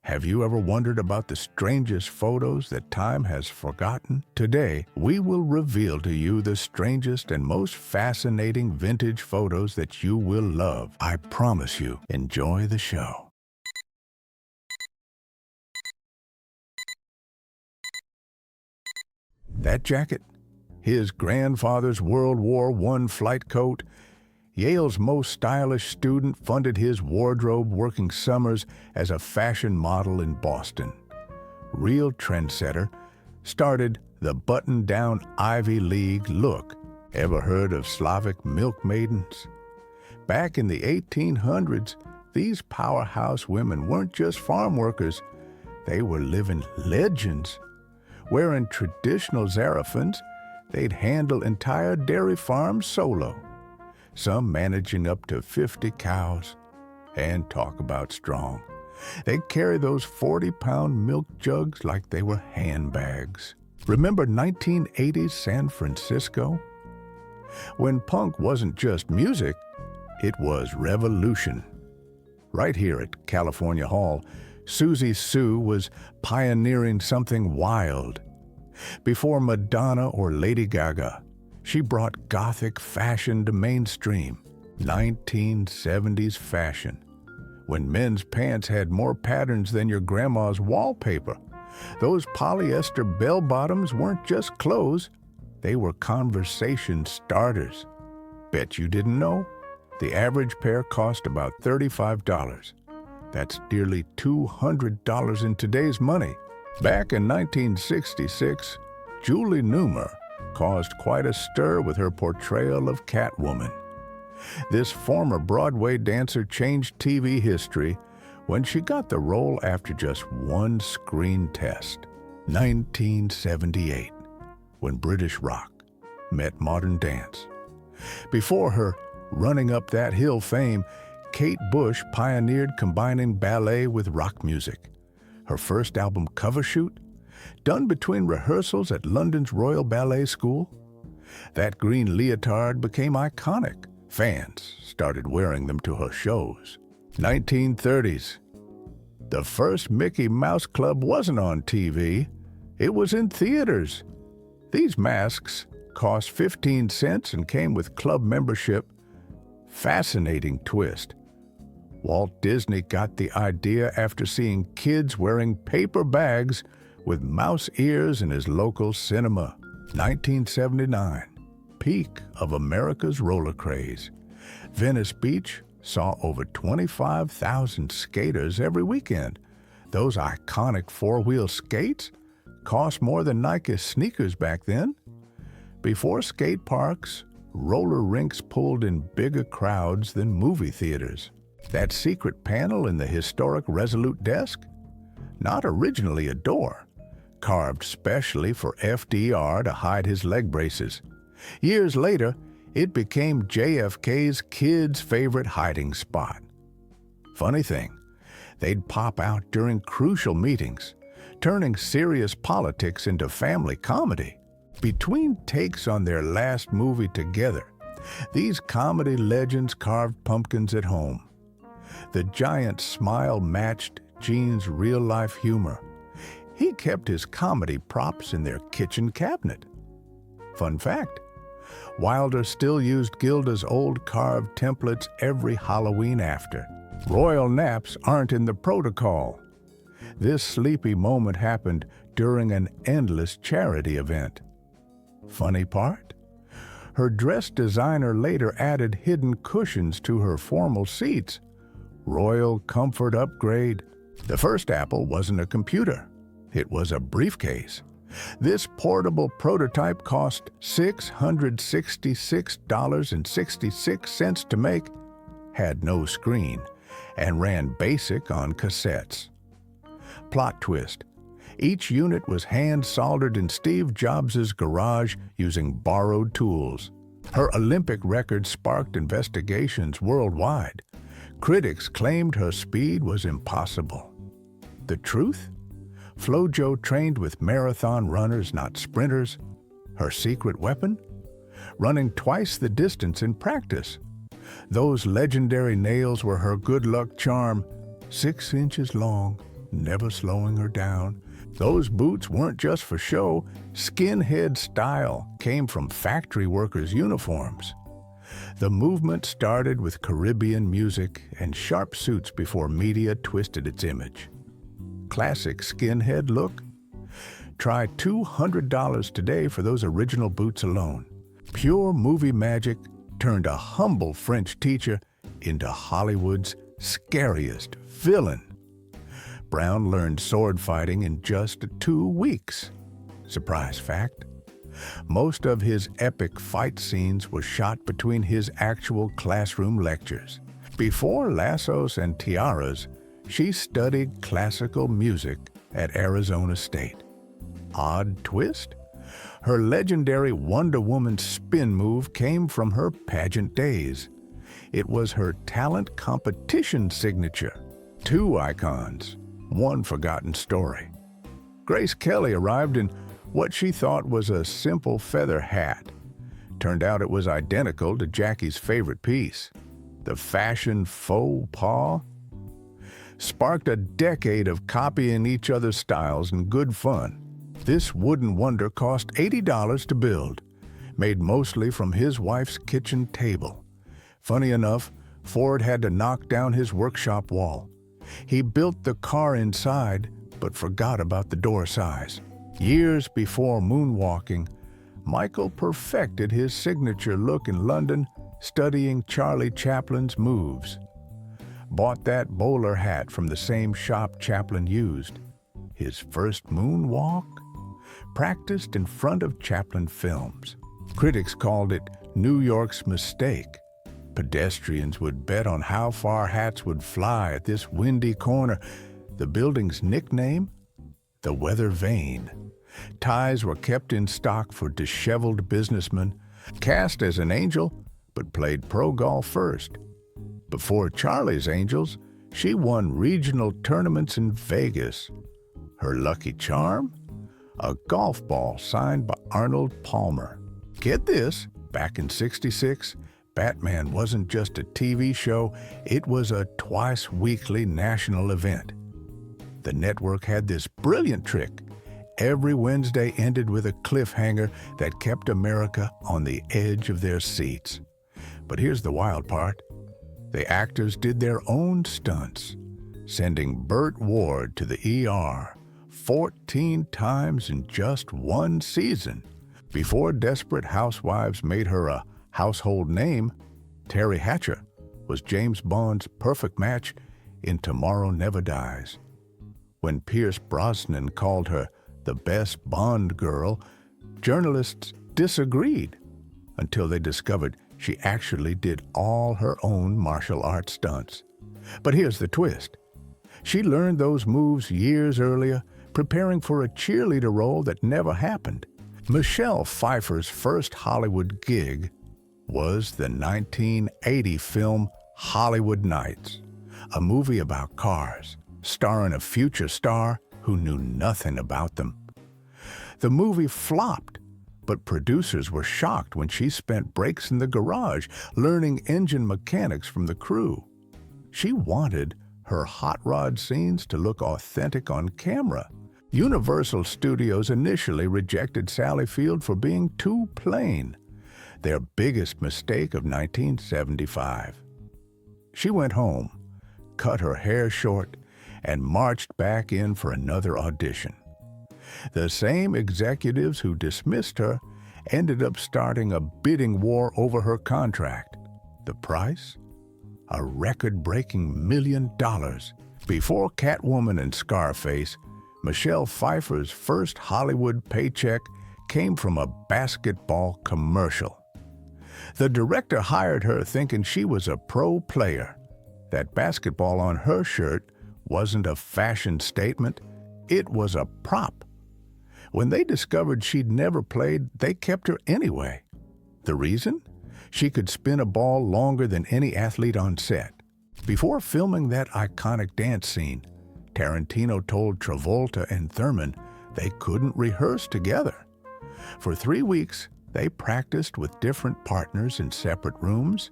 Have you ever wondered about the strangest photos that time has forgotten? Today, we will reveal to you the strangest and most fascinating vintage photos that you will love. I promise you, enjoy the show. That jacket, his grandfather's World War I flight coat, Yale's most stylish student funded his wardrobe working summers as a fashion model in Boston. Real trendsetter, started the button-down Ivy League look. Ever heard of Slavic milk maidens? Back in the 1800s, these powerhouse women weren't just farm workers, they were living legends. Wearing traditional zarafans, they'd handle entire dairy farms solo, some managing up to 50 cows. And talk about strong. They'd carry those 40-pound milk jugs like they were handbags. Remember 1980s San Francisco? When punk wasn't just music, it was revolution. Right here at California Hall, Susie Sue was pioneering something wild. Before Madonna or Lady Gaga, she brought Gothic fashion to mainstream. 1970s fashion, when men's pants had more patterns than your grandma's wallpaper. Those polyester bell-bottoms weren't just clothes, they were conversation starters. Bet you didn't know? The average pair cost about $35. That's nearly $200 in today's money. Back in 1966, Julie Newmar caused quite a stir with her portrayal of Catwoman. This former Broadway dancer changed TV history when she got the role after just one screen test. 1978, when British rock met modern dance. Before her running up that hill fame, Kate Bush pioneered combining ballet with rock music. Her first album cover shoot, done between rehearsals at London's Royal Ballet School. That green leotard became iconic. Fans started wearing them to her shows. 1930s. The first Mickey Mouse Club wasn't on TV, it was in theaters. These masks cost 15 cents and came with club membership. Fascinating twist. Walt Disney got the idea after seeing kids wearing paper bags with mouse ears in his local cinema. 1979, peak of America's roller craze. Venice Beach saw over 25,000 skaters every weekend. Those iconic four-wheel skates cost more than Nike sneakers back then. Before skate parks, roller rinks pulled in bigger crowds than movie theaters. That secret panel in the historic Resolute desk? Not originally a door, carved specially for FDR to hide his leg braces. Years later, it became JFK's kids' favorite hiding spot. Funny thing, they'd pop out during crucial meetings, turning serious politics into family comedy. Between takes on their last movie together, these comedy legends carved pumpkins at home. The giant smile matched Gene's real-life humor. He kept his comedy props in their kitchen cabinet. Fun fact, Wilder still used Gilda's old carved templates every Halloween after. Royal naps aren't in the protocol. This sleepy moment happened during an endless charity event. Funny part? Her dress designer later added hidden cushions to her formal seats. Royal comfort upgrade. The first Apple wasn't a computer. It was a briefcase. This portable prototype cost $666.66 to make, had no screen, and ran basic on cassettes. Plot twist. Each unit was hand-soldered in Steve Jobs' garage using borrowed tools. Her Olympic record sparked investigations worldwide. Critics claimed her speed was impossible. The truth? FloJo trained with marathon runners, not sprinters. Her secret weapon? Running twice the distance in practice. Those legendary nails were her good luck charm, 6 inches long, never slowing her down. Those boots weren't just for show. Skinhead style came from factory workers' uniforms. The movement started with Caribbean music and sharp suits before media twisted its image. Classic skinhead look? Try $200 today for those original boots alone. Pure movie magic turned a humble French teacher into Hollywood's scariest villain. Brown learned sword fighting in just 2 weeks. Surprise fact. Most of his epic fight scenes were shot between his actual classroom lectures. Before lassos and tiaras, she studied classical music at Arizona State. Odd twist? Her legendary Wonder Woman spin move came from her pageant days. It was her talent competition signature. 2 icons, 1 forgotten story. Grace Kelly arrived in what she thought was a simple feather hat. Turned out it was identical to Jackie's favorite piece. The fashion faux pas sparked a decade of copying each other's styles and good fun. This wooden wonder cost $80 to build, made mostly from his wife's kitchen table. Funny enough, Ford had to knock down his workshop wall. He built the car inside, but forgot about the door size. Years before moonwalking, Michael perfected his signature look in London, studying Charlie Chaplin's moves. Bought that bowler hat from the same shop Chaplin used. His first moonwalk? Practiced in front of Chaplin films. Critics called it New York's mistake. Pedestrians would bet on how far hats would fly at this windy corner. The building's nickname? The Weather Vane. Ties were kept in stock for disheveled businessmen, cast as an angel, but played pro golf first. Before Charlie's Angels, she won regional tournaments in Vegas. Her lucky charm? A golf ball signed by Arnold Palmer. Get this, back in '66, Batman wasn't just a TV show, it was a twice-weekly national event. The network had this brilliant trick. Every Wednesday ended with a cliffhanger that kept America on the edge of their seats. But here's the wild part. The actors did their own stunts, sending Burt Ward to the ER 14 times in just 1 season. Before Desperate Housewives made her a household name, Terry Hatcher was James Bond's perfect match in Tomorrow Never Dies. When Pierce Brosnan called her the best Bond girl, journalists disagreed until they discovered she actually did all her own martial arts stunts. But here's the twist. She learned those moves years earlier, preparing for a cheerleader role that never happened. Michelle Pfeiffer's first Hollywood gig was the 1980 film Hollywood Nights, a movie about cars, starring a future star who knew nothing about them. The movie flopped, but producers were shocked when she spent breaks in the garage learning engine mechanics from the crew. She wanted her hot rod scenes to look authentic on camera. Universal Studios initially rejected Sally Field for being too plain, their biggest mistake of 1975. She went home, cut her hair short, and marched back in for another audition. The same executives who dismissed her ended up starting a bidding war over her contract. The price? A record-breaking $1 million. Before Catwoman and Scarface, Michelle Pfeiffer's first Hollywood paycheck came from a basketball commercial. The director hired her thinking she was a pro player. That basketball on her shirt wasn't a fashion statement, it was a prop. When they discovered she'd never played, they kept her anyway. The reason? She could spin a ball longer than any athlete on set. Before filming that iconic dance scene, Tarantino told Travolta and Thurman they couldn't rehearse together. For 3 weeks, they practiced with different partners in separate rooms.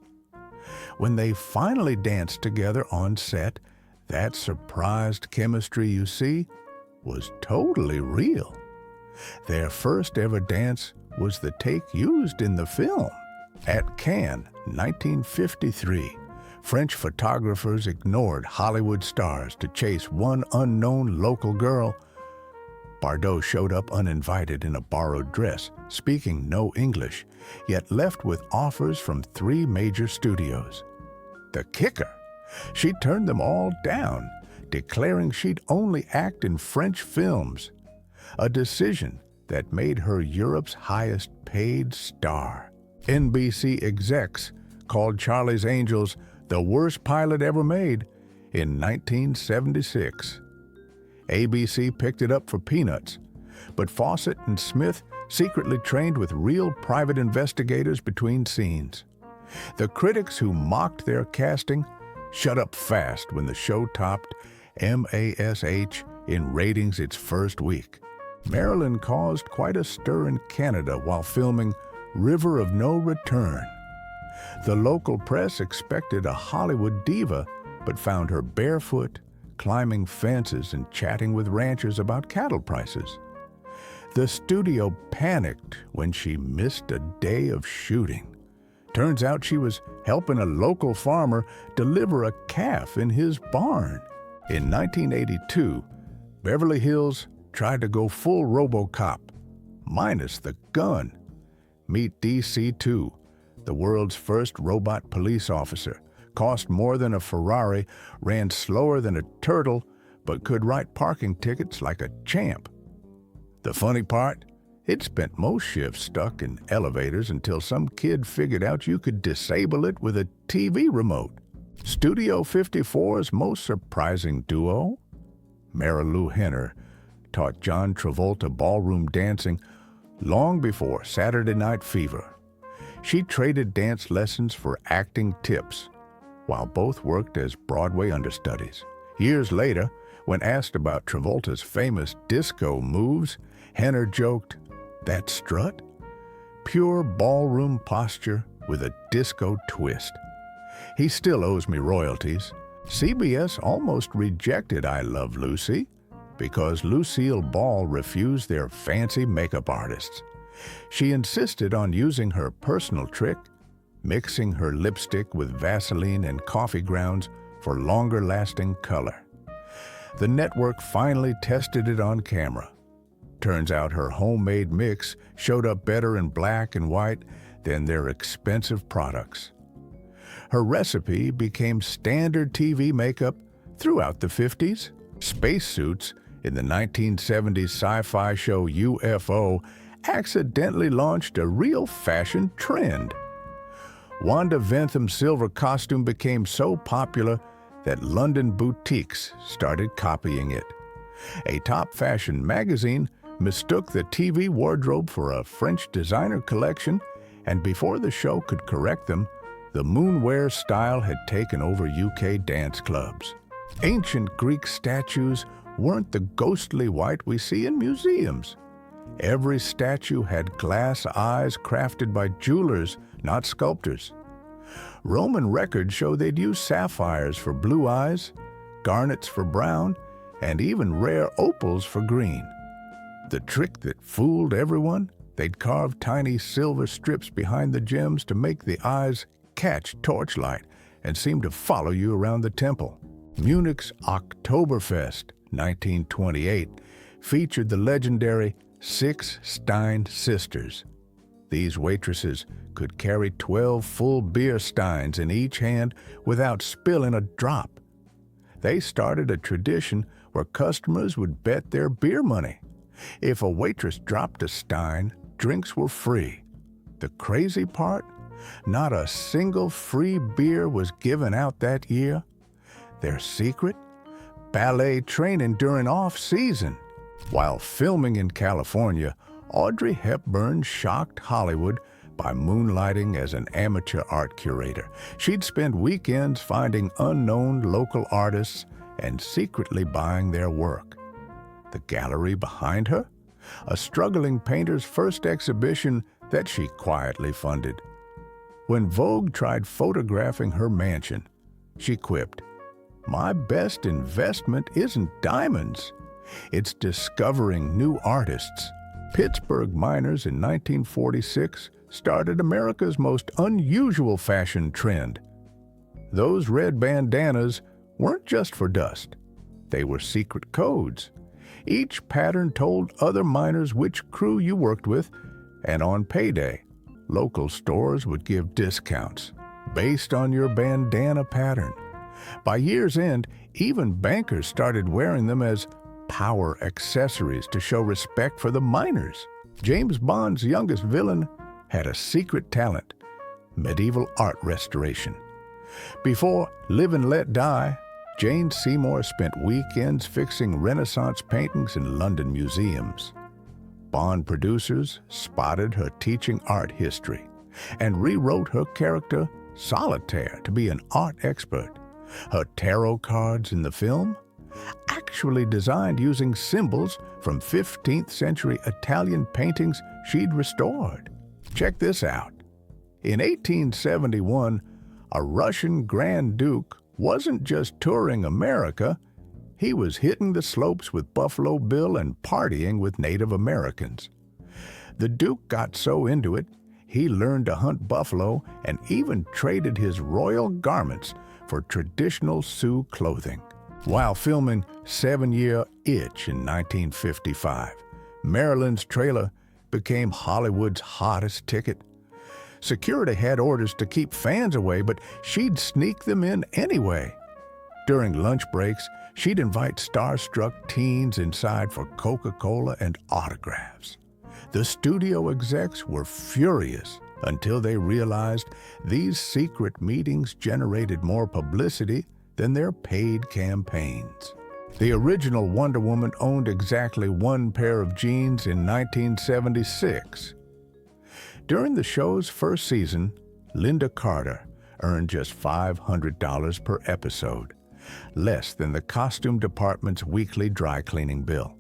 When they finally danced together on set, That surprised chemistry, you see, was totally real. Their first ever dance was the take used in the film. At Cannes, 1953, French photographers ignored Hollywood stars to chase one unknown local girl. Bardot showed up uninvited in a borrowed dress, speaking no English, yet left with offers from 3 major studios. The kicker, she turned them all down, declaring she'd only act in French films, a decision that made her Europe's highest paid star. NBC execs called Charlie's Angels the worst pilot ever made in 1976. ABC picked it up for peanuts, but Fawcett and Smith secretly trained with real private investigators between scenes. The critics who mocked their casting shut up fast when the show topped MASH in ratings its first week. Marilyn caused quite a stir in Canada while filming River of No Return. The local press expected a Hollywood diva, but found her barefoot, climbing fences and chatting with ranchers about cattle prices. The studio panicked when she missed a day of shooting. Turns out she was helping a local farmer deliver a calf in his barn. In 1982, Beverly Hills tried to go full RoboCop, minus the gun. Meet DC-2, the world's first robot police officer. Cost more than a Ferrari, ran slower than a turtle, but could write parking tickets like a champ. The funny part? It spent most shifts stuck in elevators until some kid figured out you could disable it with a TV remote. Studio 54's most surprising duo? Marilu Henner taught John Travolta ballroom dancing long before Saturday Night Fever. She traded dance lessons for acting tips, while both worked as Broadway understudies. Years later, when asked about Travolta's famous disco moves, Henner joked, "That strut? Pure ballroom posture with a disco twist." He still owes me royalties. CBS almost rejected I Love Lucy because Lucille Ball refused their fancy makeup artists. She insisted on using her personal trick, mixing her lipstick with Vaseline and coffee grounds for longer-lasting color. The network finally tested it on camera. Turns out her homemade mix showed up better in black and white than their expensive products. Her recipe became standard TV makeup throughout the 50s. Spacesuits in the 1970s sci-fi show UFO accidentally launched a real fashion trend. Wanda Ventham's silver costume became so popular that London boutiques started copying it. A top fashion magazine mistook the TV wardrobe for a French designer collection, and before the show could correct them, the moonwear style had taken over UK dance clubs. Ancient Greek statues weren't the ghostly white we see in museums. Every statue had glass eyes crafted by jewelers, not sculptors. Roman records show they'd use sapphires for blue eyes, garnets for brown, and even rare opals for green. The trick that fooled everyone? They'd carve tiny silver strips behind the gems to make the eyes catch torchlight and seem to follow you around the temple. Munich's Oktoberfest, 1928, featured the legendary 6 Stein sisters. These waitresses could carry 12 full beer steins in each hand without spilling a drop. They started a tradition where customers would bet their beer money. If a waitress dropped a stein, drinks were free. The crazy part? Not a single free beer was given out that year. Their secret? Ballet training during off-season. While filming in California, Audrey Hepburn shocked Hollywood by moonlighting as an amateur art curator. She'd spend weekends finding unknown local artists and secretly buying their work. The gallery behind her? A struggling painter's first exhibition that she quietly funded. When Vogue tried photographing her mansion, she quipped, My best investment isn't diamonds. It's discovering new artists. Pittsburgh miners in 1946 started America's most unusual fashion trend. Those red bandanas weren't just for dust. They were secret codes. Each pattern told other miners which crew you worked with, and on payday, local stores would give discounts based on your bandana pattern. By year's end, even bankers started wearing them as power accessories to show respect for the miners. James Bond's youngest villain had a secret talent: medieval art restoration. Before Live and Let Die, Jane Seymour spent weekends fixing Renaissance paintings in London museums. Bond producers spotted her teaching art history and rewrote her character Solitaire to be an art expert. Her tarot cards in the film, actually designed using symbols from 15th century Italian paintings she'd restored. Check this out. In 1871, a Russian Grand Duke wasn't just touring America, he was hitting the slopes with Buffalo Bill and partying with Native Americans. The Duke got so into it, he learned to hunt buffalo and even traded his royal garments for traditional Sioux clothing. While filming 7-Year Itch in 1955, Marilyn's trailer became Hollywood's hottest ticket. Security had orders to keep fans away, but she'd sneak them in anyway. During lunch breaks, she'd invite starstruck teens inside for Coca-Cola and autographs. The studio execs were furious until they realized these secret meetings generated more publicity than their paid campaigns. The original Wonder Woman owned exactly one pair of jeans in 1976. During the show's first season, Linda Carter earned just $500 per episode, less than the costume department's weekly dry cleaning bill.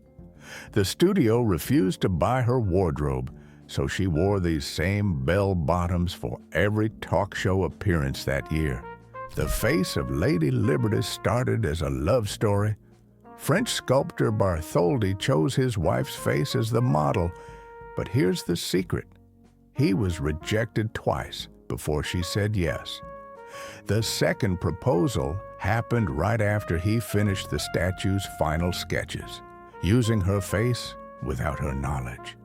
The studio refused to buy her wardrobe, so she wore these same bell-bottoms for every talk show appearance that year. The face of Lady Liberty started as a love story. French sculptor Bartholdi chose his wife's face as the model, but here's the secret. He was rejected twice before she said yes. The second proposal happened right after he finished the statue's final sketches, using her face without her knowledge.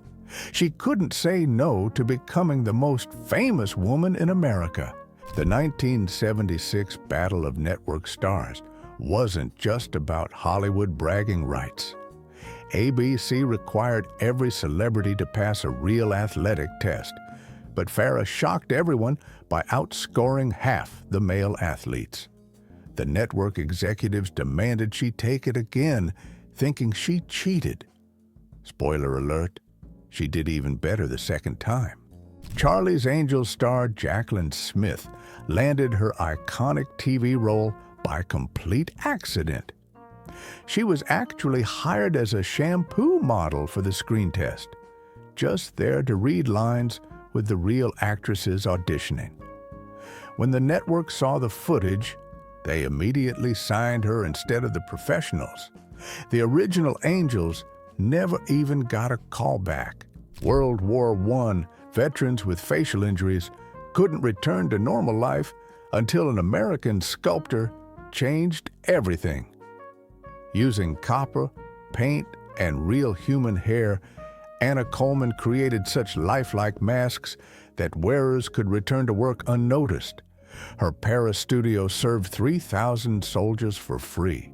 She couldn't say no to becoming the most famous woman in America. The 1976 Battle of Network Stars wasn't just about Hollywood bragging rights. ABC required every celebrity to pass a real athletic test, but Farrah shocked everyone by outscoring half the male athletes. The network executives demanded she take it again, thinking she cheated. Spoiler alert, she did even better the second time. Charlie's Angels star Jaclyn Smith landed her iconic TV role by complete accident. She was actually hired as a shampoo model for the screen test, just there to read lines with the real actresses auditioning. When the network saw the footage, they immediately signed her instead of the professionals. The original Angels never even got a callback. World War I veterans with facial injuries couldn't return to normal life until an American sculptor changed everything. Using copper, paint, and real human hair, Anna Coleman created such lifelike masks that wearers could return to work unnoticed. Her Paris studio served 3,000 soldiers for free.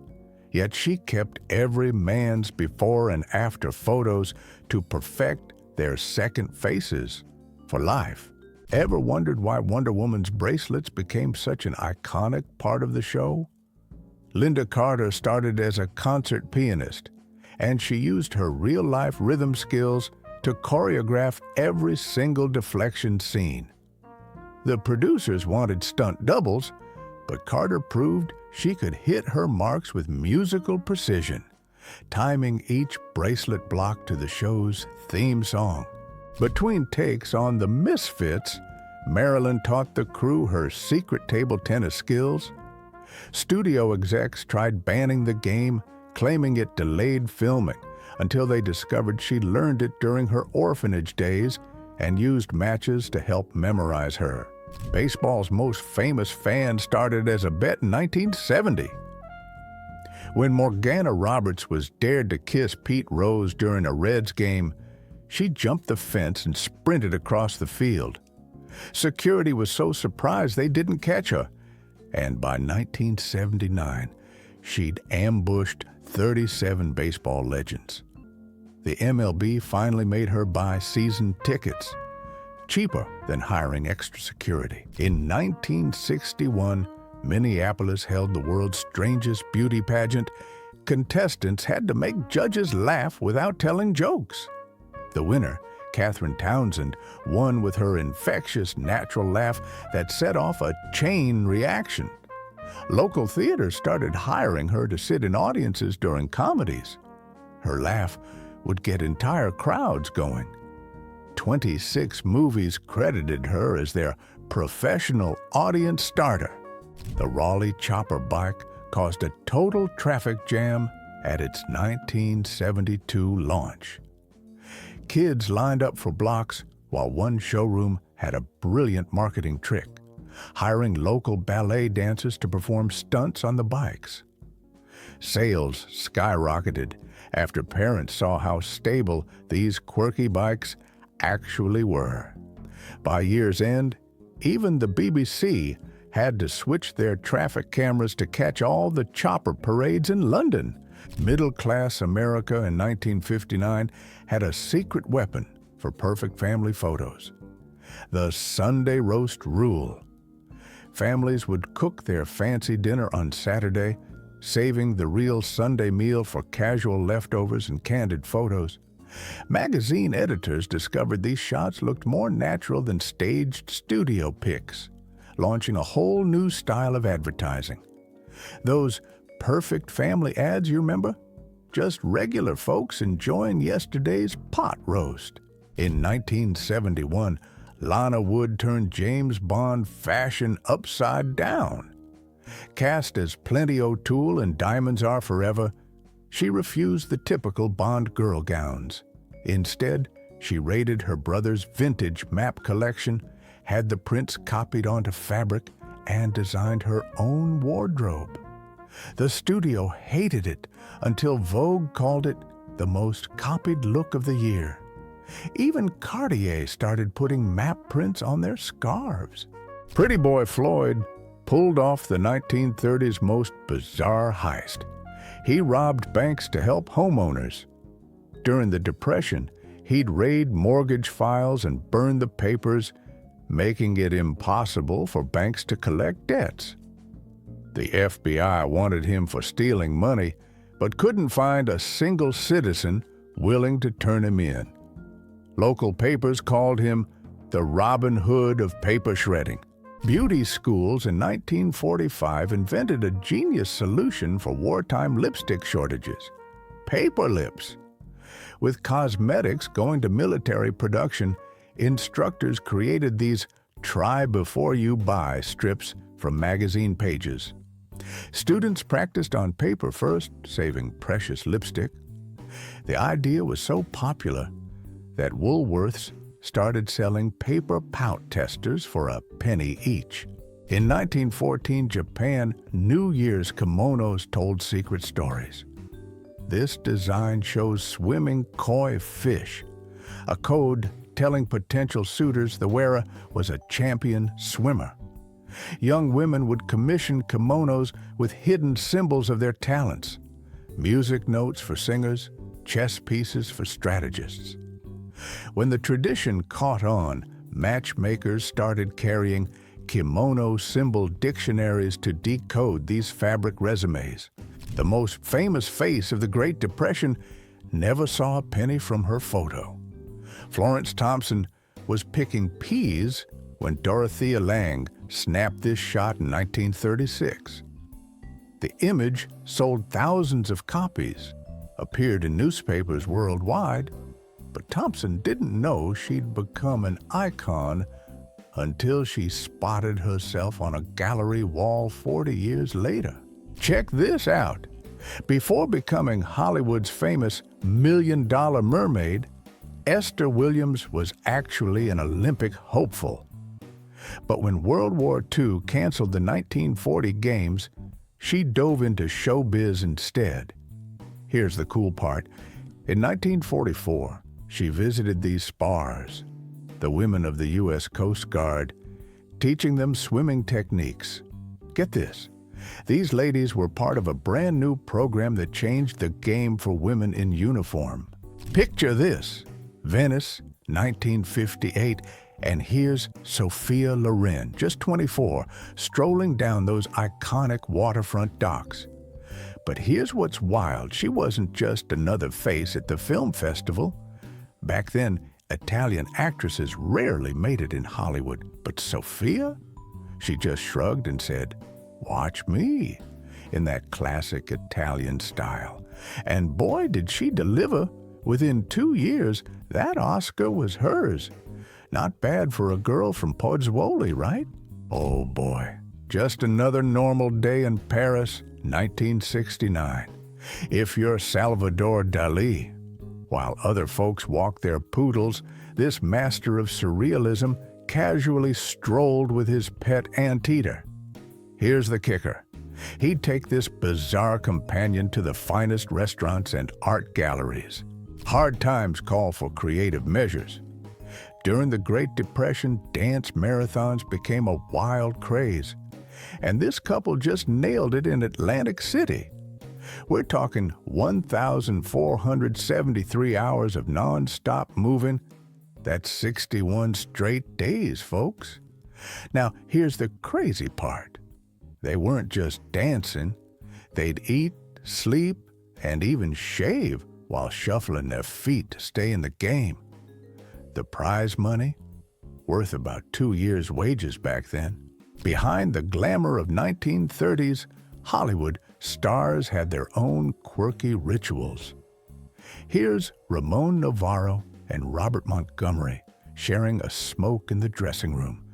Yet she kept every man's before and after photos to perfect their second faces for life. Ever wondered why Wonder Woman's bracelets became such an iconic part of the show? Linda Carter started as a concert pianist, and she used her real-life rhythm skills to choreograph every single deflection scene. The producers wanted stunt doubles, but Carter proved she could hit her marks with musical precision, timing each bracelet block to the show's theme song. Between takes on The Misfits, Marilyn taught the crew her secret table tennis skills. Studio execs tried banning the game, claiming it delayed filming, until they discovered she learned it during her orphanage days and used matches to help memorize her. Baseball's most famous fan started as a bet in 1970. When Morgana Roberts was dared to kiss Pete Rose during a Reds game, she jumped the fence and sprinted across the field. Security was so surprised they didn't catch her, and by 1979, she'd ambushed 37 baseball legends. The MLB finally made her buy season tickets, cheaper than hiring extra security. In 1961, Minneapolis held the world's strangest beauty pageant. Contestants had to make judges laugh without telling jokes. The winner, Katherine Townsend, won with her infectious natural laugh that set off a chain reaction. Local theaters started hiring her to sit in audiences during comedies. Her laugh would get entire crowds going. 26 movies credited her as their professional audience starter. The Raleigh chopper bike caused a total traffic jam at its 1972 launch. Kids lined up for blocks, while one showroom had a brilliant marketing trick, hiring local ballet dancers to perform stunts on the bikes. Sales skyrocketed after parents saw how stable these quirky bikes actually were. By year's end, even the BBC had to switch their traffic cameras to catch all the chopper parades in London. Middle-class America in 1959 had a secret weapon for perfect family photos: the Sunday roast rule. Families would cook their fancy dinner on Saturday, saving the real Sunday meal for casual leftovers and candid photos. Magazine editors discovered these shots looked more natural than staged studio pics, launching a whole new style of advertising. Those perfect family ads, you remember? Just regular folks enjoying yesterday's pot roast. In 1971, Lana Wood turned James Bond fashion upside down. Cast as Plenty O'Toole in Diamonds Are Forever, she refused the typical Bond girl gowns. Instead, she raided her brother's vintage map collection, had the prints copied onto fabric, and designed her own wardrobe. The studio hated it until Vogue called it the most copied look of the year. Even Cartier started putting map prints on their scarves. Pretty Boy Floyd pulled off the 1930s most bizarre heist. He robbed banks to help homeowners. During the Depression, he'd raid mortgage files and burn the papers, making it impossible for banks to collect debts. The FBI wanted him for stealing money, but couldn't find a single citizen willing to turn him in. Local papers called him the Robin Hood of paper shredding. Beauty schools in 1945 invented a genius solution for wartime lipstick shortages: paper lips. With cosmetics going to military production, instructors created these "try before you buy" strips from magazine pages. Students practiced on paper first, saving precious lipstick. The idea was so popular that Woolworths started selling paper pout testers for a penny each. In 1914 Japan, New Year's kimonos told secret stories. This design shows swimming koi fish, a code telling potential suitors the wearer was a champion swimmer. Young women would commission kimonos with hidden symbols of their talents: music notes for singers, chess pieces for strategists. When the tradition caught on, matchmakers started carrying kimono symbol dictionaries to decode these fabric resumes. The most famous face of the Great Depression never saw a penny from her photo. Florence Thompson was picking peas when Dorothea Lange snapped this shot in 1936. The image sold thousands of copies, appeared in newspapers worldwide, but Thompson didn't know she'd become an icon until she spotted herself on a gallery wall 40 years later. Check this out. Before becoming Hollywood's famous million-dollar mermaid, Esther Williams was actually an Olympic hopeful. But when World War II canceled the 1940 Games, she dove into showbiz instead. Here's the cool part. In 1944, she visited these spars, the women of the U.S. Coast Guard, teaching them swimming techniques. Get this. These ladies were part of a brand new program that changed the game for women in uniform. Picture this. Venice, 1958, and here's Sophia Loren, just 24, strolling down those iconic waterfront docks. But here's what's wild. She wasn't just another face at the film festival. Back then, Italian actresses rarely made it in Hollywood. But Sophia? She just shrugged and said, "Watch me," in that classic Italian style. And boy, did she deliver. Within 2 years, that Oscar was hers. Not bad for a girl from Pozzuoli, right? Oh boy, just another normal day in Paris, 1969. If you're Salvador Dali, while other folks walk their poodles, this master of surrealism casually strolled with his pet anteater. Here's the kicker. He'd take this bizarre companion to the finest restaurants and art galleries. Hard times call for creative measures. During the Great Depression, dance marathons became a wild craze. And this couple just nailed it in Atlantic City. We're talking 1,473 hours of non-stop moving. That's 61 straight days, folks. Now, here's the crazy part. They weren't just dancing. They'd eat, sleep, and even shave while shuffling their feet to stay in the game. The prize money, worth about 2 years' wages back then. Behind the glamour of 1930s Hollywood, stars had their own quirky rituals. Here's Ramon Navarro and Robert Montgomery sharing a smoke in the dressing room,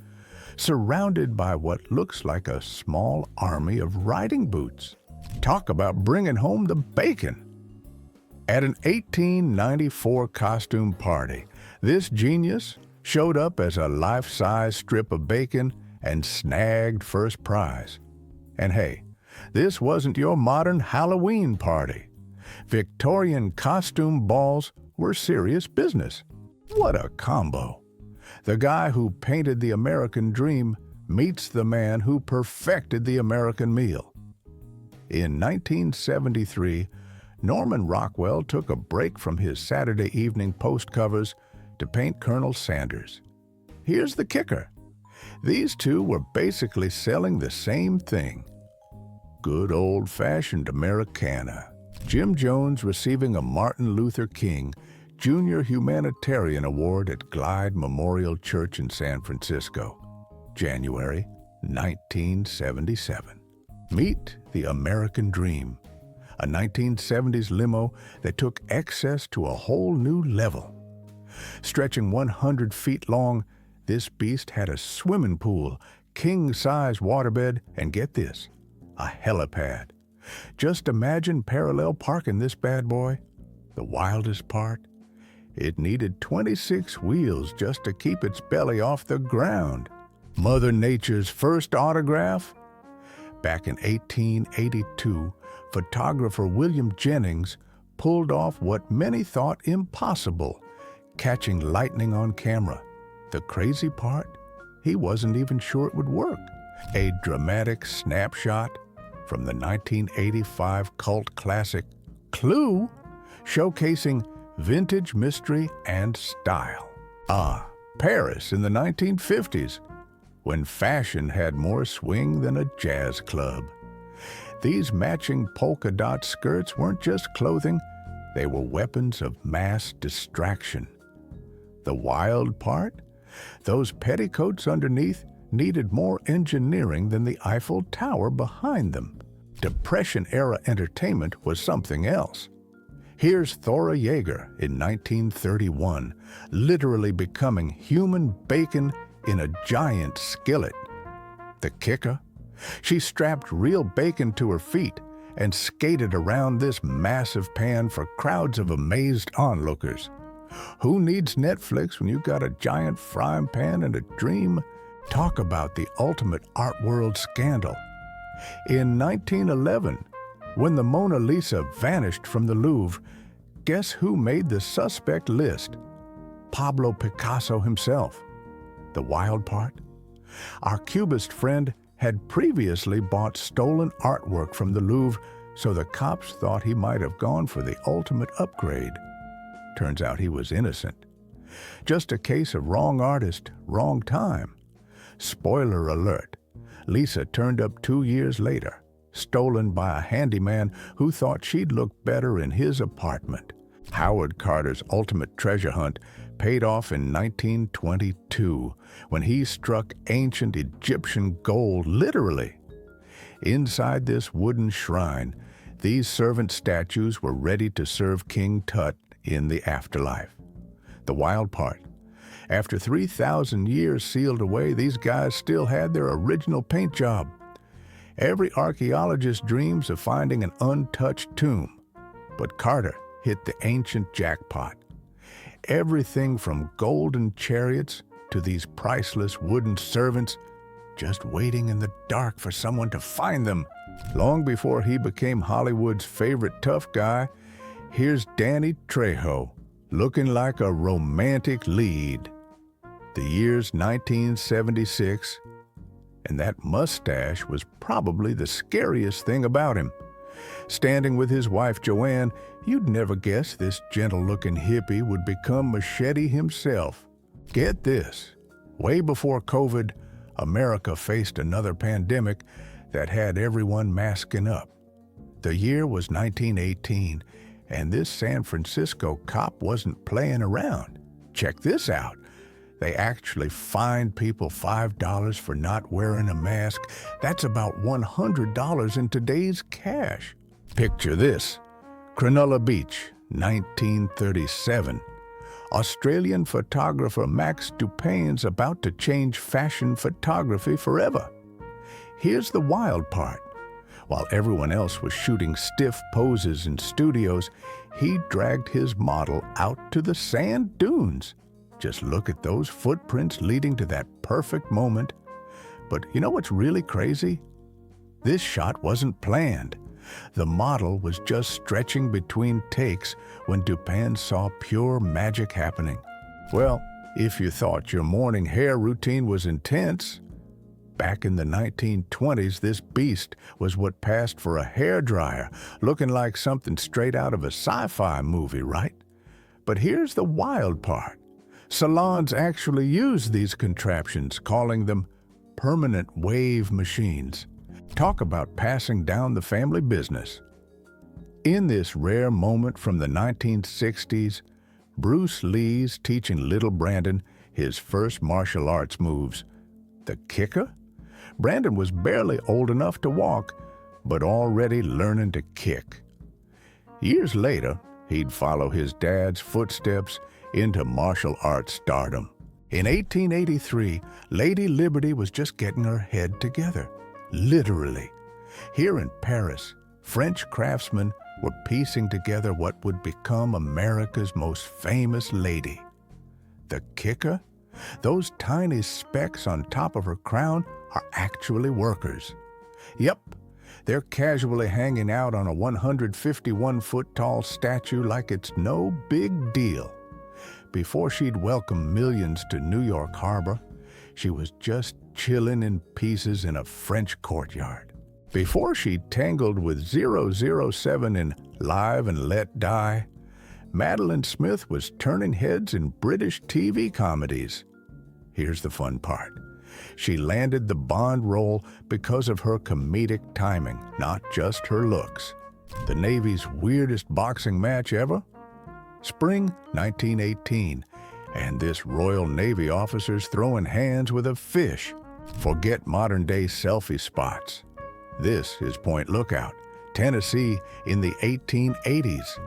surrounded by what looks like a small army of riding boots. Talk about bringing home the bacon. At an 1894 costume party, this genius showed up as a life-size strip of bacon and snagged first prize. And hey, this wasn't your modern Halloween party. Victorian costume balls were serious business. What a combo! The guy who painted the American dream meets the man who perfected the American meal. In 1973, Norman Rockwell took a break from his Saturday Evening Post covers to paint Colonel Sanders. Here's the kicker. These two were basically selling the same thing. Good old-fashioned Americana. Jim Jones receiving a Martin Luther King Junior Humanitarian Award at Glide Memorial Church in San Francisco, January 1977. Meet the American Dream, a 1970s limo that took excess to a whole new level. Stretching 100 feet long, this beast had a swimming pool, king-size waterbed, and get this, a helipad. Just imagine parallel parking this bad boy. The wildest part? It needed 26 wheels just to keep its belly off the ground. Mother Nature's first autograph? Back in 1882, photographer William Jennings pulled off what many thought impossible, catching lightning on camera. The crazy part? He wasn't even sure it would work. A dramatic snapshot from the 1985 cult classic Clue, showcasing vintage mystery and style. Paris in the 1950s, when fashion had more swing than a jazz club. These matching polka dot skirts weren't just clothing, they were weapons of mass distraction. The wild part? Those petticoats underneath needed more engineering than the Eiffel Tower behind them. Depression-era entertainment was something else. Here's Thora Yeager in 1931, literally becoming human bacon in a giant skillet. The kicker? She strapped real bacon to her feet and skated around this massive pan for crowds of amazed onlookers. Who needs Netflix when you got a giant frying pan and a dream? Talk about the ultimate art world scandal. In 1911, when the Mona Lisa vanished from the Louvre, guess who made the suspect list? Pablo Picasso himself. The wild part? Our Cubist friend had previously bought stolen artwork from the Louvre, so the cops thought he might have gone for the ultimate upgrade. Turns out he was innocent. Just a case of wrong artist, wrong time. Spoiler alert, Lisa turned up 2 years later, stolen by a handyman who thought she'd look better in his apartment. Howard Carter's ultimate treasure hunt paid off in 1922 when he struck ancient Egyptian gold, literally. Inside this wooden shrine, these servant statues were ready to serve King Tut in the afterlife. The wild part, after 3,000 years sealed away, these guys still had their original paint job. Every archaeologist dreams of finding an untouched tomb, but Carter hit the ancient jackpot. Everything from golden chariots to these priceless wooden servants, just waiting in the dark for someone to find them. Long before he became Hollywood's favorite tough guy, here's Danny Trejo, looking like a romantic lead. The year's 1976, and that mustache was probably the scariest thing about him. Standing with his wife Joanne, you'd never guess this gentle-looking hippie would become Machete himself. Get this, way before COVID, America faced another pandemic that had everyone masking up. The year was 1918, and this San Francisco cop wasn't playing around. Check this out. They actually fined people $5 for not wearing a mask. That's about $100 in today's cash. Picture this. Cronulla Beach, 1937. Australian photographer Max Dupain's about to change fashion photography forever. Here's the wild part. While everyone else was shooting stiff poses in studios, he dragged his model out to the sand dunes. Just look at those footprints leading to that perfect moment. But you know what's really crazy? This shot wasn't planned. The model was just stretching between takes when Dupain saw pure magic happening. Well, if you thought your morning hair routine was intense, back in the 1920s, this beast was what passed for a hairdryer, looking like something straight out of a sci-fi movie, right? But here's the wild part. Salons actually use these contraptions, calling them permanent wave machines. Talk about passing down the family business. In this rare moment from the 1960s, Bruce Lee's teaching little Brandon his first martial arts moves. The kicker? Brandon was barely old enough to walk, but already learning to kick. Years later, he'd follow his dad's footsteps into martial arts stardom. In 1883, Lady Liberty was just getting her head together, literally. Here in Paris, French craftsmen were piecing together what would become America's most famous lady. The kicker? Those tiny specks on top of her crown are actually workers. Yep, they're casually hanging out on a 151-foot-tall statue like it's no big deal. Before she'd welcome millions to New York Harbor, she was just chilling in pieces in a French courtyard. Before she tangled with 007 in Live and Let Die, Madeline Smith was turning heads in British TV comedies. Here's the fun part. She landed the Bond role because of her comedic timing, not just her looks. The Navy's weirdest boxing match ever? Spring 1918, and this Royal Navy officer's throwing hands with a fish. Forget modern-day selfie spots. This is Point Lookout, Tennessee in the 1880s.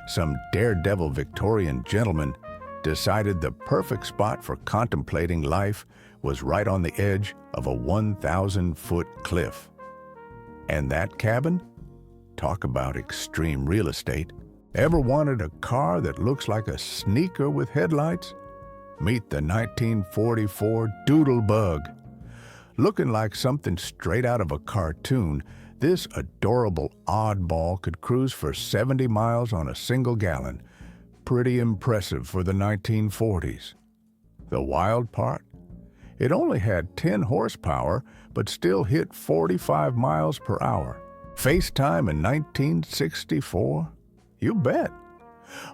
Some daredevil Victorian gentleman decided the perfect spot for contemplating life was right on the edge of a 1,000-foot cliff. And that cabin? Talk about extreme real estate. Ever wanted a car that looks like a sneaker with headlights? Meet the 1944 Doodlebug. Looking like something straight out of a cartoon, this adorable oddball could cruise for 70 miles on a single gallon. Pretty impressive for the 1940s. The wild part? It only had 10 horsepower, but still hit 45 miles per hour. FaceTime in 1964? You bet.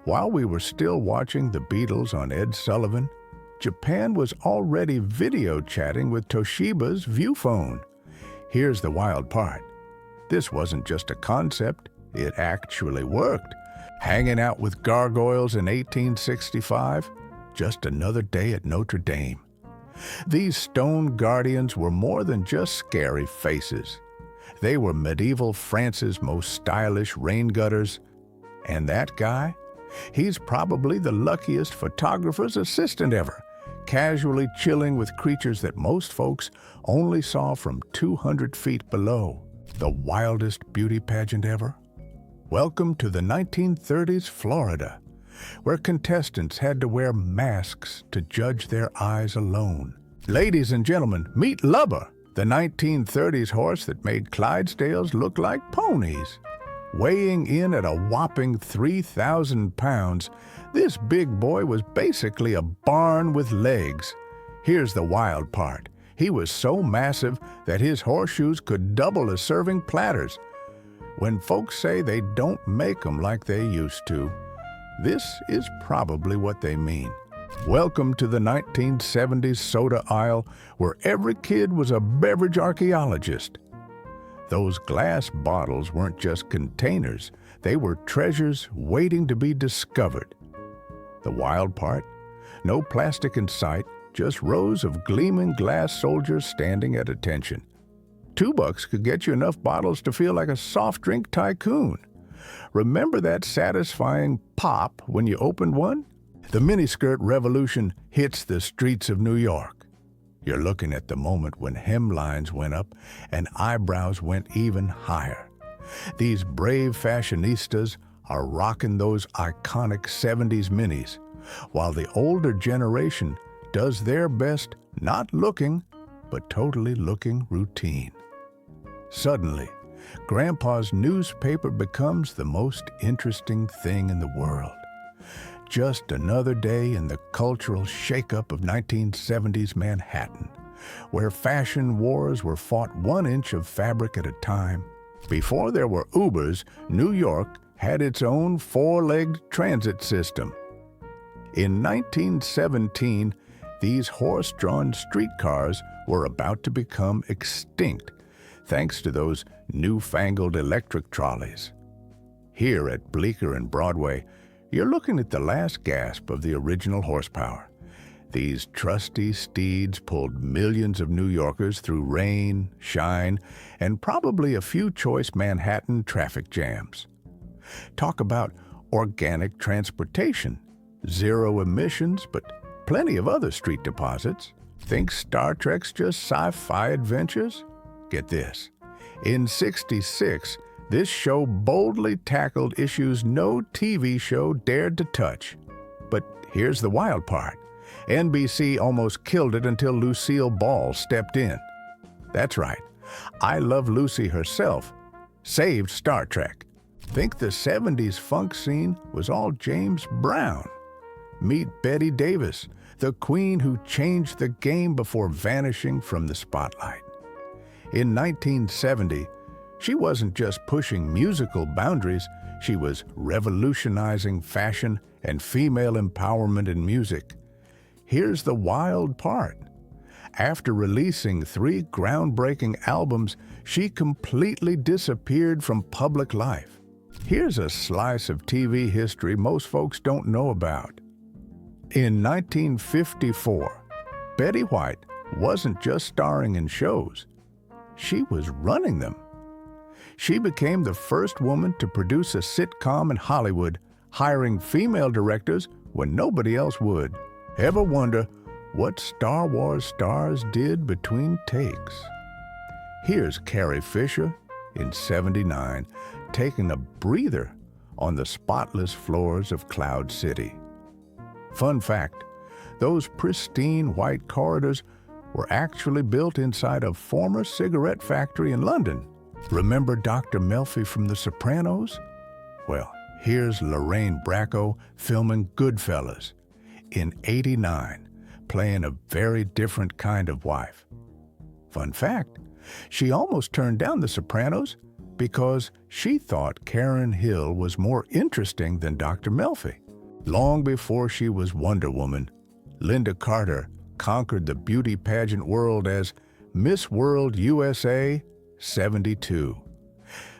While we were still watching the Beatles on Ed Sullivan, Japan was already video chatting with Toshiba's Viewphone. Here's the wild part. This wasn't just a concept, it actually worked. Hanging out with gargoyles in 1865, just another day at Notre Dame. These stone guardians were more than just scary faces. They were medieval France's most stylish rain gutters. And that guy? He's probably the luckiest photographer's assistant ever, casually chilling with creatures that most folks only saw from 200 feet below. The wildest beauty pageant ever? Welcome to the 1930s Florida, where contestants had to wear masks to judge their eyes alone. Ladies and gentlemen, meet Lubber, the 1930s horse that made Clydesdales look like ponies. Weighing in at a whopping 3,000 pounds, this big boy was basically a barn with legs. Here's the wild part. He was so massive that his horseshoes could double as serving platters. When folks say they don't make them like they used to, this is probably what they mean. Welcome to the 1970s soda aisle, where every kid was a beverage archaeologist. Those glass bottles weren't just containers, they were treasures waiting to be discovered. The wild part? No plastic in sight, just rows of gleaming glass soldiers standing at attention. $2 could get you enough bottles to feel like a soft drink tycoon. Remember that satisfying pop when you opened one? The miniskirt revolution hits the streets of New York. You're looking at the moment when hemlines went up and eyebrows went even higher. These brave fashionistas are rocking those iconic 70s minis, while the older generation does their best not looking, but totally looking routine. Suddenly, Grandpa's newspaper becomes the most interesting thing in the world. Just another day in the cultural shakeup of 1970s Manhattan, where fashion wars were fought 1 inch of fabric at a time. Before there were Ubers, New York had its own 4-legged transit system. In 1917, these horse-drawn streetcars were about to become extinct, thanks to those newfangled electric trolleys. Here at Bleecker and Broadway, you're looking at the last gasp of the original horsepower. These trusty steeds pulled millions of New Yorkers through rain, shine, and probably a few choice Manhattan traffic jams. Talk about organic transportation, zero emissions, but plenty of other street deposits. Think Star Trek's just sci-fi adventures? Get this. In '66, this show boldly tackled issues no TV show dared to touch. But here's the wild part. NBC almost killed it until Lucille Ball stepped in. That's right. I Love Lucy herself saved Star Trek. Think the 70s funk scene was all James Brown. Meet Betty Davis, the queen who changed the game before vanishing from the spotlight. In 1970, she wasn't just pushing musical boundaries, she was revolutionizing fashion and female empowerment in music. Here's the wild part. After releasing 3 groundbreaking albums, she completely disappeared from public life. Here's a slice of TV history most folks don't know about. In 1954, Betty White wasn't just starring in shows, she was running them. She became the first woman to produce a sitcom in Hollywood, hiring female directors when nobody else would. Ever wonder what Star Wars stars did between takes. Here's Carrie Fisher in '79 taking a breather on the spotless floors of Cloud City. Fun fact, those pristine white corridors were actually built inside a former cigarette factory in London. Remember Dr. Melfi from The Sopranos? Well, here's Lorraine Bracco filming Goodfellas in '89, playing a very different kind of wife. Fun fact, she almost turned down The Sopranos because she thought Karen Hill was more interesting than Dr. Melfi. Long before she was Wonder Woman, Linda Carter conquered the beauty pageant world as Miss World USA '72.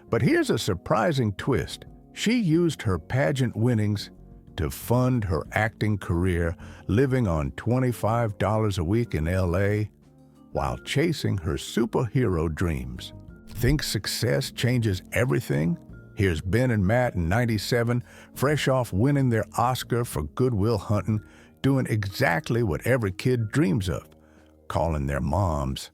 But here's a surprising twist. She used her pageant winnings to fund her acting career, living on $25 a week in LA while chasing her superhero dreams. Think success changes everything? Here's Ben and Matt in '97, fresh off winning their Oscar for Good Will Hunting, doing exactly what every kid dreams of, calling their moms.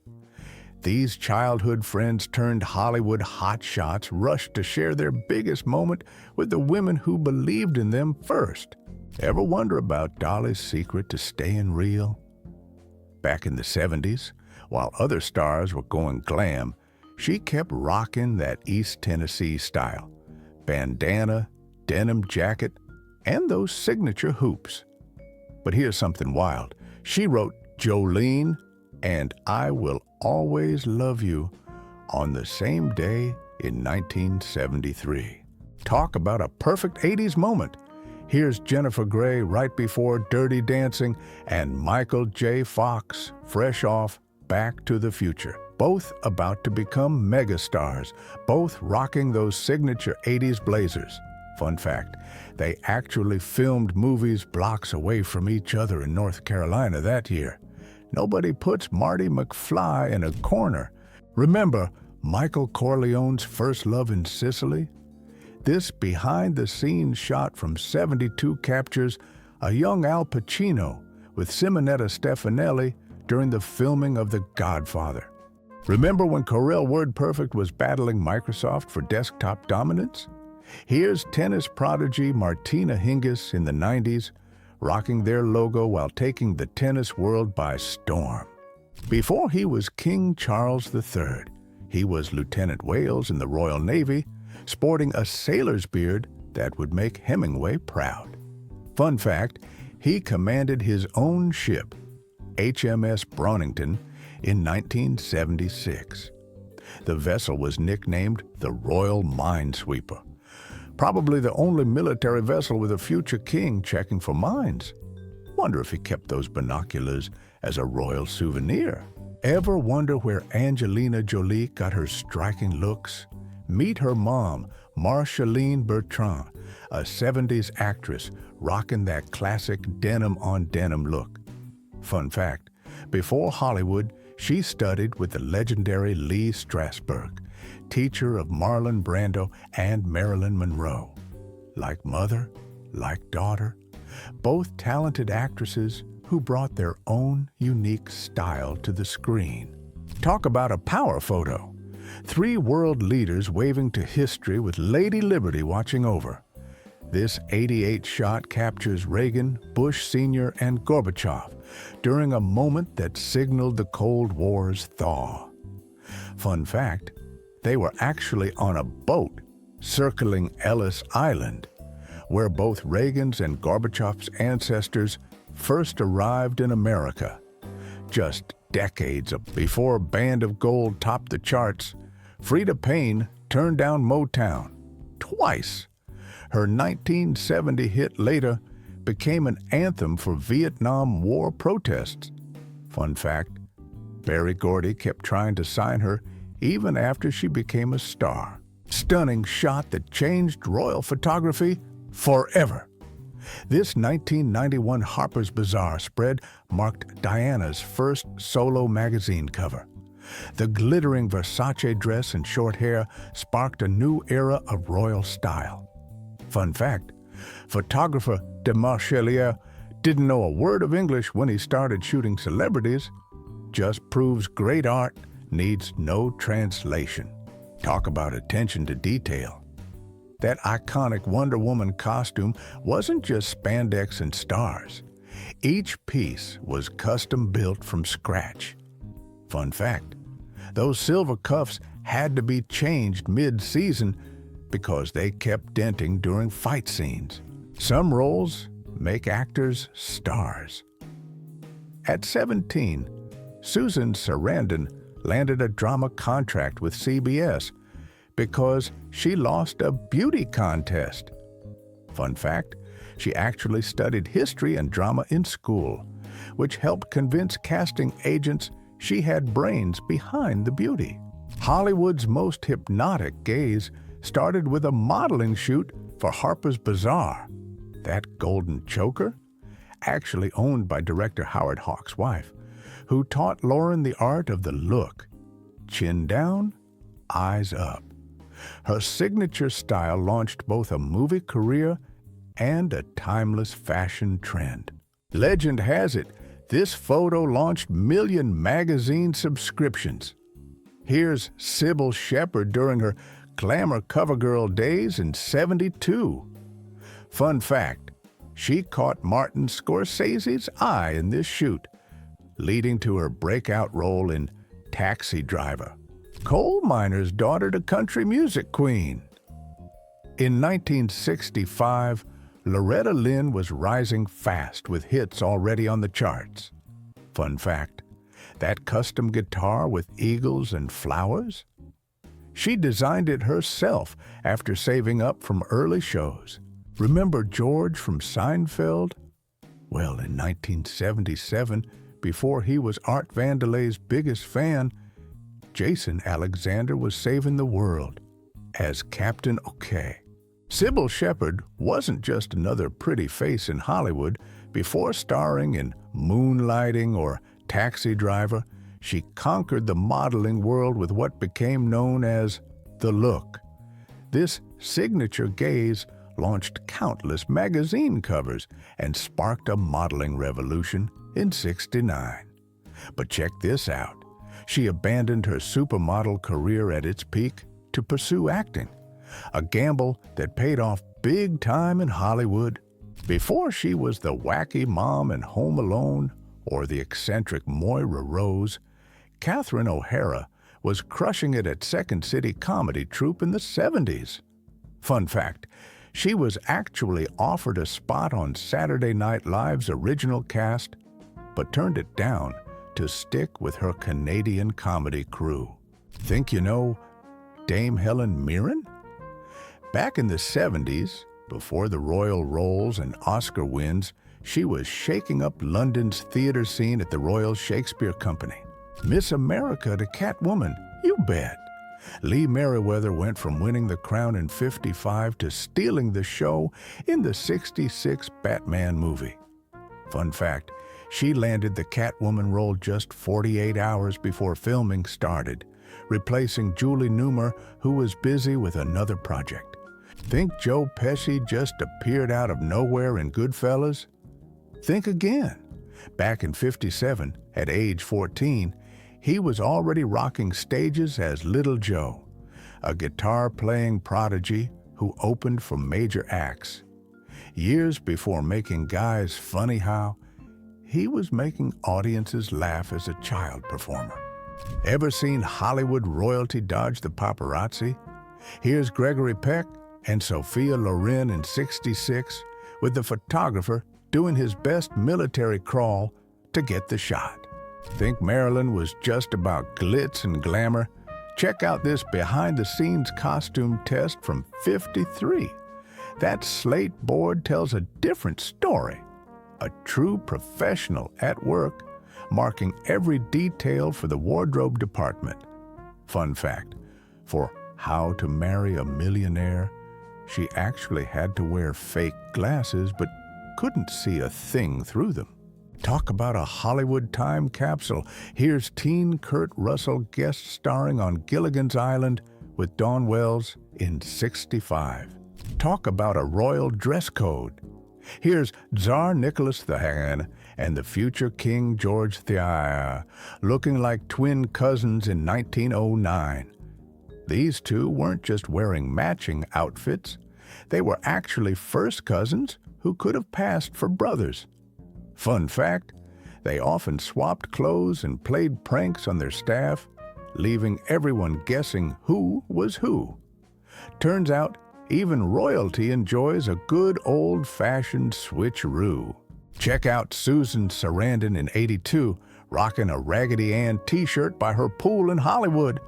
These childhood friends turned Hollywood hotshots rushed to share their biggest moment with the women who believed in them first. Ever wonder about Dolly's secret to staying real? Back in the '70s, while other stars were going glam, she kept rocking that East Tennessee style. Bandana, denim jacket, and those signature hoops. But here's something wild. She wrote Jolene and I Will Always Love You on the same day in 1973. Talk about a perfect '80s moment. Here's Jennifer Grey right before Dirty Dancing and Michael J. Fox fresh off Back to the Future. Both about to become megastars, both rocking those signature '80s blazers. Fun fact, they actually filmed movies blocks away from each other in North Carolina that year. Nobody puts Marty McFly in a corner. Remember Michael Corleone's first love in Sicily? This behind-the-scenes shot from '72 captures a young Al Pacino with Simonetta Stefanelli during the filming of The Godfather. Remember when Corel WordPerfect was battling Microsoft for desktop dominance? Here's tennis prodigy Martina Hingis in the '90s, rocking their logo while taking the tennis world by storm. Before he was King Charles III, he was Lieutenant Wales in the Royal Navy, sporting a sailor's beard that would make Hemingway proud. Fun fact, he commanded his own ship, HMS Bronington, in 1976. The vessel was nicknamed the Royal Minesweeper, probably the only military vessel with a future king checking for mines. Wonder if he kept those binoculars as a royal souvenir. Ever wonder where Angelina Jolie got her striking looks? Meet her mom, Marceline Bertrand, a '70s actress rocking that classic denim-on-denim look. Fun fact, before Hollywood, she studied with the legendary Lee Strasberg, teacher of Marlon Brando and Marilyn Monroe. Like mother, like daughter, both talented actresses who brought their own unique style to the screen. Talk about a power photo. 3 world leaders waving to history with Lady Liberty watching over. This '88 shot captures Reagan, Bush Sr., and Gorbachev during a moment that signaled the Cold War's thaw. Fun fact, they were actually on a boat circling Ellis Island, where both Reagan's and Gorbachev's ancestors first arrived in America. Just decades before Band of Gold topped the charts, Freda Payne turned down Motown twice. Her 1970 hit later became an anthem for Vietnam War protests. Fun fact, Berry Gordy kept trying to sign her even after she became a star. Stunning shot that changed royal photography forever. This 1991 Harper's Bazaar spread marked Diana's first solo magazine cover. The glittering Versace dress and short hair sparked a new era of royal style. Fun fact, photographer de Marchelier Didn't know a word of English when he started shooting celebrities. Just proves great art needs no translation. Talk about attention to detail. That iconic Wonder Woman costume wasn't just spandex and stars. Each piece was custom built from scratch. Fun fact, those silver cuffs had to be changed mid-season because they kept denting during fight scenes. Some roles make actors stars. At 17, Susan Sarandon landed a drama contract with CBS because she lost a beauty contest. Fun fact, she actually studied history and drama in school, which helped convince casting agents she had brains behind the beauty. Hollywood's most hypnotic gaze started with a modeling shoot for Harper's Bazaar. That golden choker, actually owned by director Howard Hawks' wife, who taught Lauren the art of the look. Chin down, eyes up. Her signature style launched both a movie career and a timeless fashion trend. Legend has it, this photo launched million magazine subscriptions. Here's Sybil Shepherd during her glamour covergirl days in '72. Fun fact, she caught Martin Scorsese's eye in this shoot, leading to her breakout role in Taxi Driver. Coal miner's daughter to country music queen. In 1965, Loretta Lynn was rising fast with hits already on the charts. Fun fact, that custom guitar with eagles and flowers? She designed it herself after saving up from early shows. Remember George from Seinfeld? Well, in 1977, before he was Art Vandelay's biggest fan, Jason Alexander was saving the world as Captain OK. Sybil Shepherd wasn't just another pretty face in Hollywood. Before starring in Moonlighting or Taxi Driver, she conquered the modeling world with what became known as the look. This signature gaze launched countless magazine covers and sparked a modeling revolution in '69. But check this out. She abandoned her supermodel career at its peak to pursue acting, a gamble that paid off big time in Hollywood. Before she was the wacky mom in Home Alone or the eccentric Moira Rose, Catherine O'Hara was crushing it at Second City Comedy Troupe in the '70s. Fun fact, she was actually offered a spot on Saturday Night Live's original cast, but turned it down to stick with her Canadian comedy crew. Think you know Dame Helen Mirren? Back in the '70s, before the royal roles and Oscar wins, she was shaking up London's theater scene at the Royal Shakespeare Company. Miss America to Catwoman, you bet. Lee Merriweather went from winning the crown in '55 to stealing the show in the '66 Batman movie. Fun fact, she landed the Catwoman role just 48 hours before filming started, replacing Julie Newmar, who was busy with another project. Think Joe Pesci just appeared out of nowhere in Goodfellas? Think again. Back in '57, at age 14, he was already rocking stages as Little Joe, a guitar-playing prodigy who opened for major acts. Years before making guys funny how, he was making audiences laugh as a child performer. Ever seen Hollywood royalty dodge the paparazzi? Here's Gregory Peck and Sophia Loren in '66 with the photographer doing his best military crawl to get the shot. Think Marilyn was just about glitz and glamour? Check out this behind-the-scenes costume test from '53. That slate board tells a different story. A true professional at work, marking every detail for the wardrobe department. Fun fact, for How to Marry a Millionaire, she actually had to wear fake glasses but couldn't see a thing through them. Talk about a Hollywood time capsule. Here's teen Kurt Russell guest starring on Gilligan's Island with Dawn Wells in '65. Talk about a royal dress code. Here's Tsar Nicholas II and the future King George III looking like twin cousins in 1909. These two weren't just wearing matching outfits. They were actually first cousins who could have passed for brothers. Fun fact, they often swapped clothes and played pranks on their staff, leaving everyone guessing who was who. Turns out, even royalty enjoys a good old-fashioned switcheroo. Check out Susan Sarandon in '82, rocking a Raggedy Ann t-shirt by her pool in Hollywood.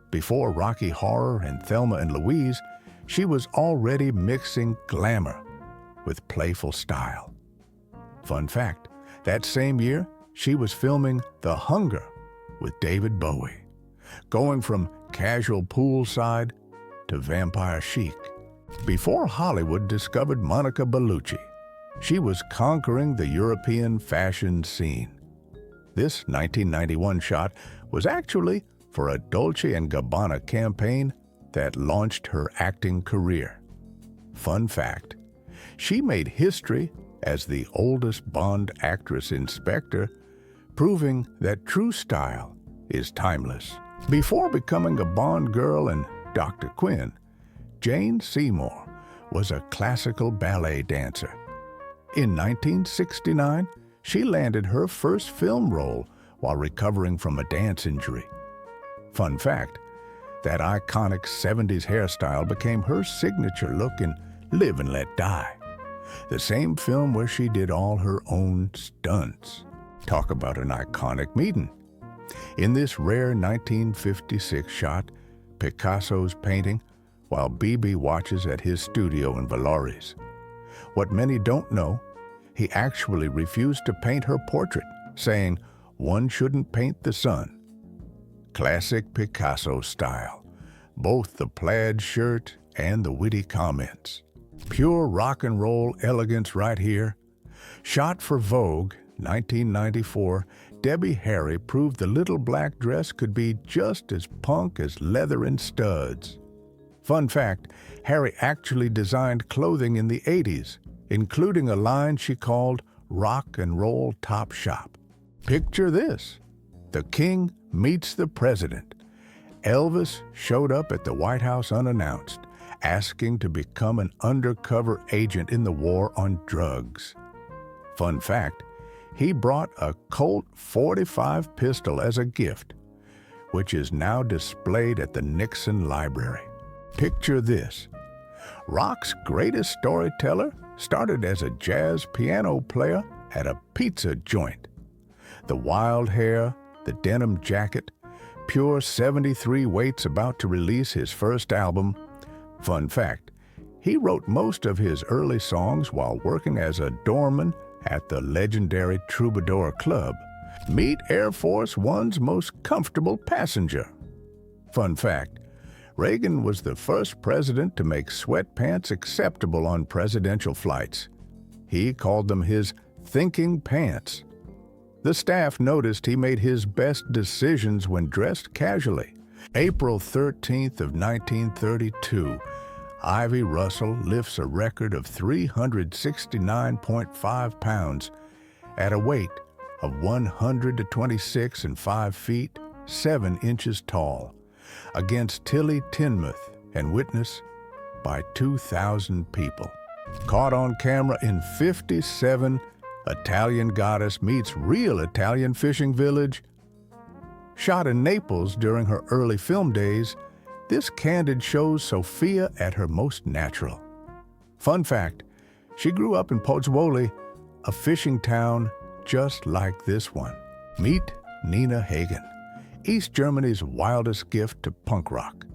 Before Rocky Horror and Thelma and Louise, she was already mixing glamour with playful style. Fun fact, that same year, she was filming The Hunger with David Bowie, going from casual poolside to vampire chic. Before Hollywood discovered Monica Bellucci, she was conquering the European fashion scene. This 1991 shot was actually for a Dolce & Gabbana campaign that launched her acting career. Fun fact, she made history as the oldest Bond actress in Spectre, proving that true style is timeless. Before becoming a Bond girl and Dr. Quinn, Jane Seymour was a classical ballet dancer. In 1969, she landed her first film role while recovering from a dance injury. Fun fact, that iconic 70s hairstyle became her signature look in Live and Let Die, the same film where she did all her own stunts. Talk about an iconic meeting. In this rare 1956 shot, Picasso's painting, while Bibi watches at his studio in Vallauris. What many don't know, he actually refused to paint her portrait, saying, "One shouldn't paint the sun." Classic Picasso style, both the plaid shirt and the witty comments. Pure rock and roll elegance right here. Shot for Vogue, 1994, Debbie Harry proved the little black dress could be just as punk as leather and studs. Fun fact, Harry actually designed clothing in the '80s, including a line she called Rock and Roll Top Shop. Picture this. The king meets the president. Elvis showed up at the White House unannounced, asking to become an undercover agent in the war on drugs. Fun fact, he brought a Colt .45 pistol as a gift, which is now displayed at the Nixon Library. Picture this. Rock's greatest storyteller started as a jazz piano player at a pizza joint. The wild hair, the denim jacket, pure 73 weights about to release his first album. Fun fact, he wrote most of his early songs while working as a doorman at the legendary Troubadour Club. Meet Air Force One's most comfortable passenger. Fun fact, Reagan was the first president to make sweatpants acceptable on presidential flights. He called them his thinking pants. The staff noticed he made his best decisions when dressed casually. April 13th of 1932, Ivy Russell lifts a record of 369.5 pounds at a weight of 126 and 5 feet, 7 inches tall, against Tilly Tinmouth and witnessed by 2,000 people. Caught on camera in 57, Italian Goddess meets real Italian fishing village. Shot in Naples during her early film days, this candid shows Sophia at her most natural. Fun fact, she grew up in Pozzuoli, a fishing town just like this one. Meet Nina Hagen, East Germany's wildest gift to punk rock.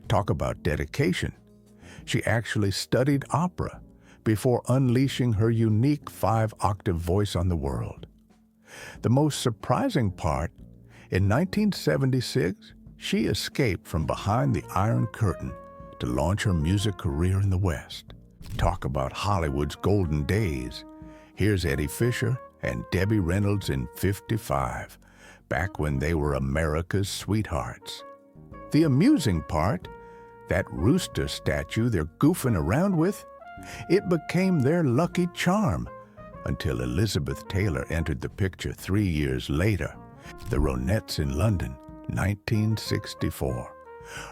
Talk about dedication. She actually studied opera before unleashing her unique 5-octave voice on the world. The most surprising part, in 1976, she escaped from behind the Iron Curtain to launch her music career in the West. Talk about Hollywood's golden days. Here's Eddie Fisher and Debbie Reynolds in '55, back when they were America's sweethearts. The amusing part, that rooster statue they're goofing around with It became their lucky charm until Elizabeth Taylor entered the picture 3 years later, The Ronettes in London, 1964,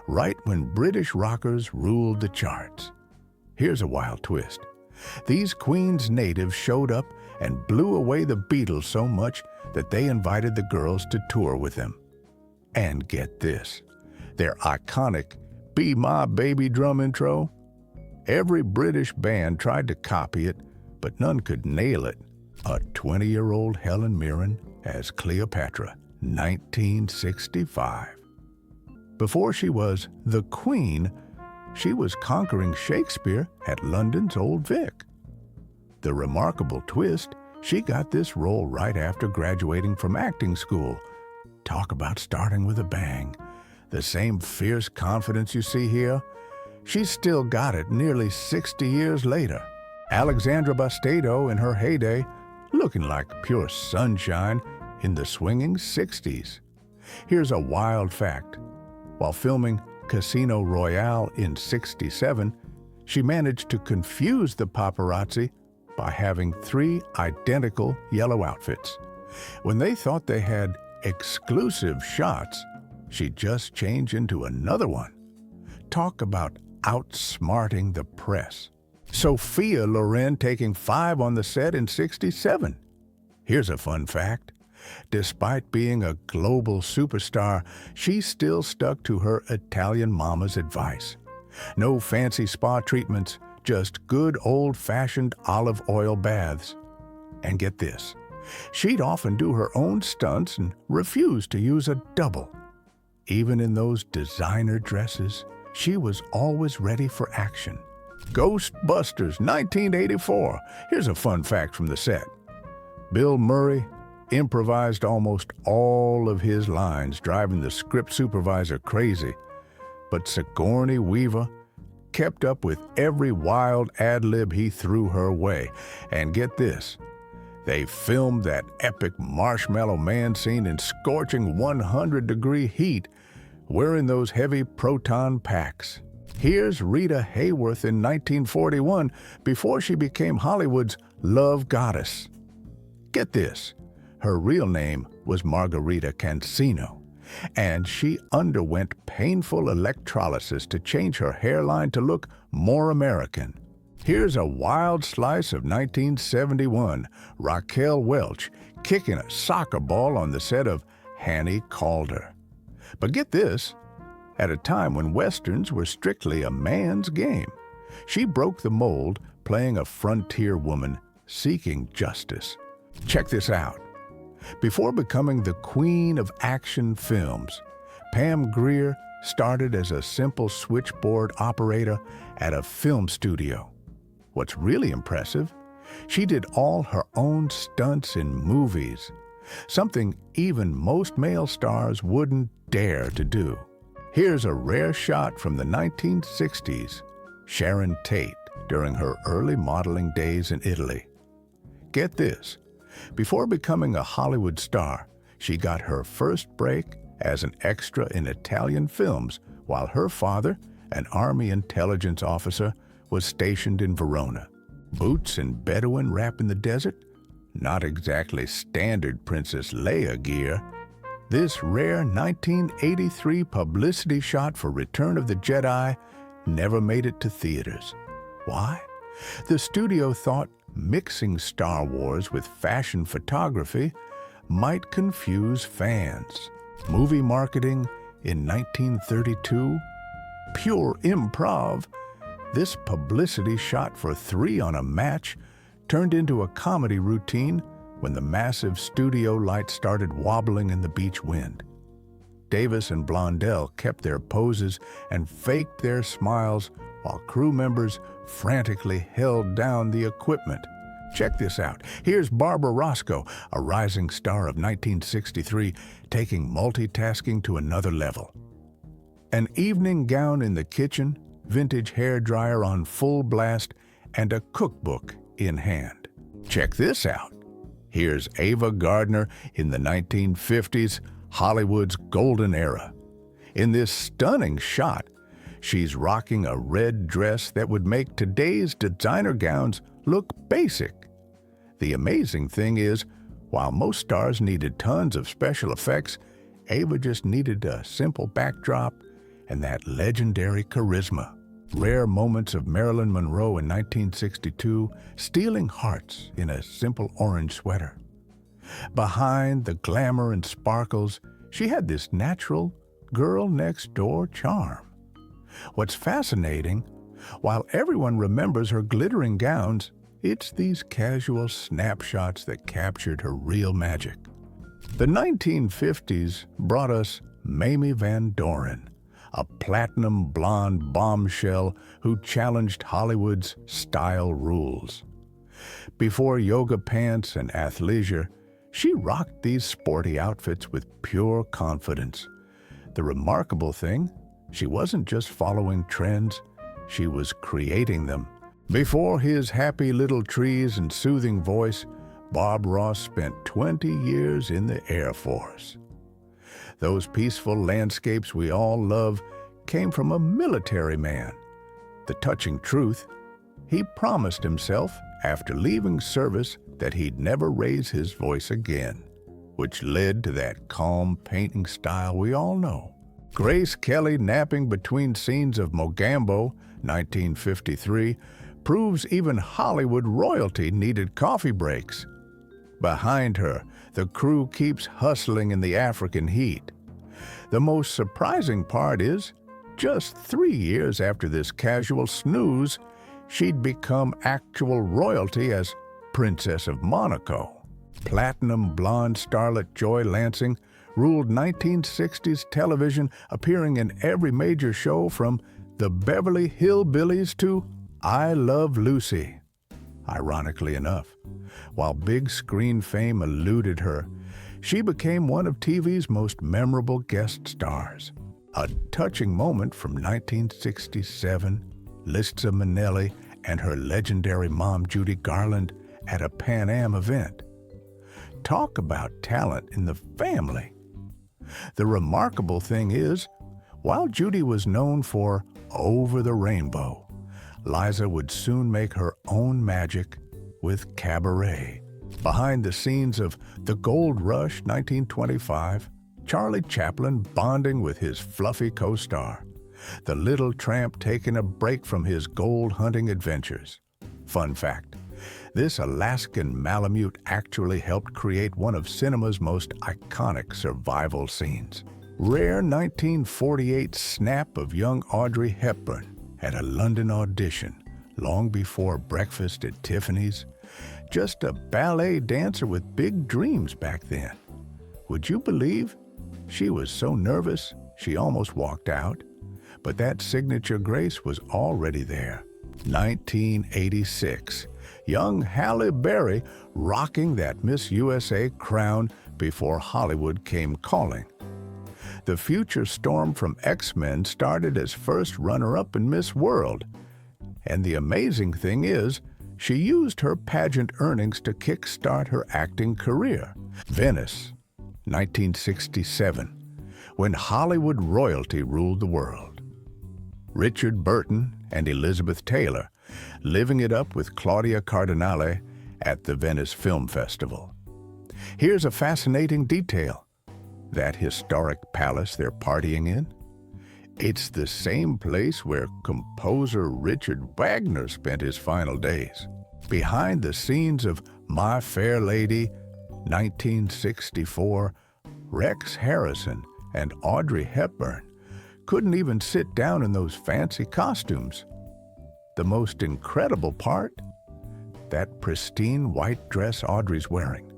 right when British rockers ruled the charts. Here's a wild twist. These Queen's natives showed up and blew away the Beatles so much that they invited the girls to tour with them. And get this, their iconic Be My Baby drum intro? Every British band tried to copy it, but none could nail it. A 20-year-old Helen Mirren as Cleopatra, 1965. Before she was the Queen, she was conquering Shakespeare at London's Old Vic. The remarkable twist, she got this role right after graduating from acting school. Talk about starting with a bang. The same fierce confidence you see here, she's still got it nearly 60 years later. Alexandra Bastedo in her heyday, looking like pure sunshine in the swinging 60s. Here's a wild fact. While filming Casino Royale in '67, she managed to confuse the paparazzi by having 3 identical yellow outfits. When they thought they had exclusive shots, she'd just change into another one. Talk about outsmarting the press. Sophia Loren taking 5 on the set in '67. Here's a fun fact. Despite being a global superstar, she still stuck to her Italian mama's advice. No fancy spa treatments, just good old-fashioned olive oil baths. And get this, she'd often do her own stunts and refuse to use a double. Even in those designer dresses, she was always ready for action. Ghostbusters, 1984. Here's a fun fact from the set. Bill Murray improvised almost all of his lines, driving the script supervisor crazy. But Sigourney Weaver kept up with every wild ad-lib he threw her way. And get this, they filmed that epic Marshmallow Man scene in scorching 100-degree heat, wearing those heavy proton packs. Here's Rita Hayworth in 1941, before she became Hollywood's love goddess. Get this, her real name was Margarita Cancino, and she underwent painful electrolysis to change her hairline to look more American. Here's a wild slice of 1971, Raquel Welch kicking a soccer ball on the set of Hanny Calder. But get this, at a time when Westerns were strictly a man's game, she broke the mold playing a frontier woman seeking justice. Check this out. Before becoming the queen of action films, Pam Grier started as a simple switchboard operator at a film studio. What's really impressive, she did all her own stunts in movies, something even most male stars wouldn't dare to do. Here's a rare shot from the 1960s, Sharon Tate during her early modeling days in Italy. Get this, before becoming a Hollywood star, she got her first break as an extra in Italian films while her father, an Army intelligence officer, was stationed in Verona. Boots and Bedouin rap in the desert? Not exactly standard Princess Leia gear. This rare 1983 publicity shot for Return of the Jedi never made it to theaters. Why? The studio thought mixing Star Wars with fashion photography might confuse fans. Movie marketing in 1932? Pure improv. This publicity shot for 3 on a match turned into a comedy routine when the massive studio lights started wobbling in the beach wind. Davis and Blondell kept their poses and faked their smiles while crew members frantically held down the equipment. Check this out. Here's Barbara Roscoe, a rising star of 1963, taking multitasking to another level. An evening gown in the kitchen, vintage hairdryer on full blast, and a cookbook in hand. Check this out. Here's Ava Gardner in the 1950s, Hollywood's golden era. In this stunning shot, She's rocking a red dress that would make today's designer gowns look basic. The amazing thing is, while most stars needed tons of special effects, Ava just needed a simple backdrop and that legendary charisma. Rare moments of Marilyn Monroe in 1962 stealing hearts in a simple orange sweater. Behind the glamour and sparkles, she had this natural girl-next-door charm. What's fascinating, while everyone remembers her glittering gowns, it's these casual snapshots that captured her real magic. The 1950s brought us Mamie Van Doren, a platinum blonde bombshell who challenged Hollywood's style rules. Before yoga pants and athleisure, she rocked these sporty outfits with pure confidence. The remarkable thing, she wasn't just following trends, she was creating them. Before his happy little trees and soothing voice, Bob Ross spent 20 years in the Air Force. Those peaceful landscapes we all love came from a military man. The touching truth, he promised himself after leaving service that he'd never raise his voice again, which led to that calm painting style we all know. Grace Kelly napping between scenes of Mogambo, 1953, proves even Hollywood royalty needed coffee breaks. Behind her, the crew keeps hustling in the African heat. The most surprising part is, just 3 years after this casual snooze, she'd become actual royalty as Princess of Monaco. Platinum blonde starlet Joy Lansing ruled 1960s television, appearing in every major show from The Beverly Hillbillies to I Love Lucy. Ironically enough, while big screen fame eluded her, she became one of TV's most memorable guest stars. A touching moment from 1967, Liza Minnelli and her legendary mom Judy Garland at a Pan Am event. Talk about talent in the family. The remarkable thing is, while Judy was known for Over the Rainbow, Liza would soon make her own magic with Cabaret. Behind the scenes of The Gold Rush 1925, Charlie Chaplin bonding with his fluffy co-star, the little tramp taking a break from his gold hunting adventures. Fun fact, this Alaskan Malamute actually helped create one of cinema's most iconic survival scenes. Rare 1948 snap of young Audrey Hepburn at a London audition, long before Breakfast at Tiffany's. Just a ballet dancer with big dreams back then. Would you believe? She was so nervous, she almost walked out. But that signature grace was already there. 1986. Young Halle Berry rocking that Miss USA crown before Hollywood came calling. The future Storm from X-Men started as first runner-up in Miss World. And the amazing thing is, she used her pageant earnings to kickstart her acting career. Venice, 1967, when Hollywood royalty ruled the world. Richard Burton and Elizabeth Taylor living it up with Claudia Cardinale at the Venice Film Festival. Here's a fascinating detail. That historic palace they're partying in? It's the same place where composer Richard Wagner spent his final days. Behind the scenes of My Fair Lady, 1964, Rex Harrison and Audrey Hepburn couldn't even sit down in those fancy costumes. The most incredible part? That pristine white dress Audrey's wearing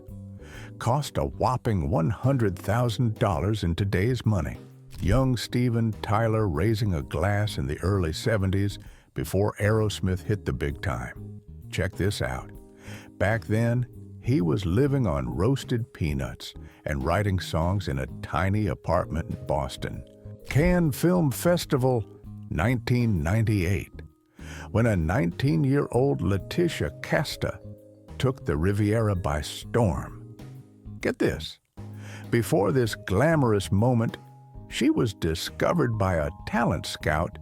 cost a whopping $100,000 in today's money. Young Steven Tyler raising a glass in the early 70s before Aerosmith hit the big time. Check this out. Back then, he was living on roasted peanuts and writing songs in a tiny apartment in Boston. Cannes Film Festival, 1998, when a 19-year-old Letitia Casta took the Riviera by storm. Get this, before this glamorous moment, she was discovered by a talent scout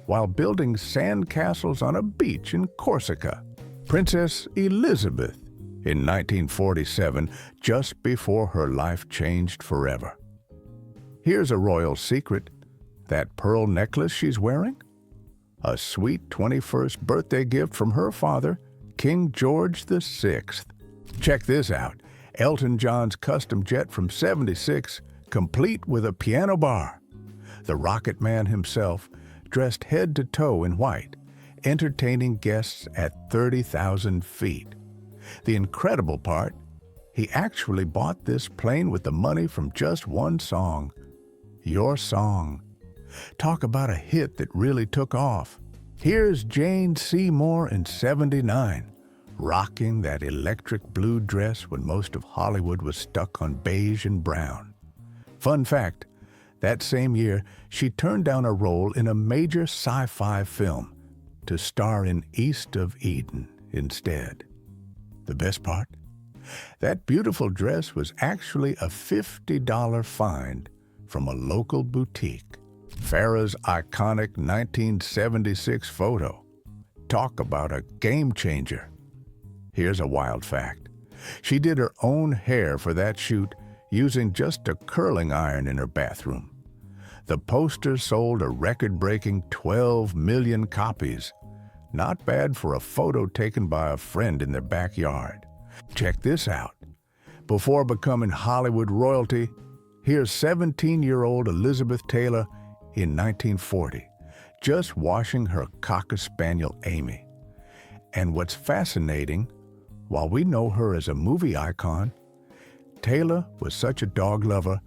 while building sand castles on a beach in Corsica. Princess Elizabeth in 1947, just before her life changed forever. Here's a royal secret. That pearl necklace she's wearing? A sweet 21st birthday gift from her father, King George VI. Check this out. Elton John's custom jet from '76, complete with a piano bar. The Rocket Man himself, dressed head to toe in white, entertaining guests at 30,000 feet. The incredible part, he actually bought this plane with the money from just one song, Your Song. Talk about a hit that really took off. Here's Jane Seymour in '79, rocking that electric blue dress when most of Hollywood was stuck on beige and brown. Fun fact, that same year, she turned down a role in a major sci-fi film to star in East of Eden instead. The best part? That beautiful dress was actually a $50 find from a local boutique. Farrah's iconic 1976 photo. Talk about a game changer. Here's a wild fact. She did her own hair for that shoot using just a curling iron in her bathroom. The poster sold a record-breaking 12 million copies. Not bad for a photo taken by a friend in their backyard. Check this out. Before becoming Hollywood royalty, here's 17-year-old Elizabeth Taylor in 1940, just washing her Cocker Spaniel Amy. And what's fascinating, while we know her as a movie icon, Taylor was such a dog lover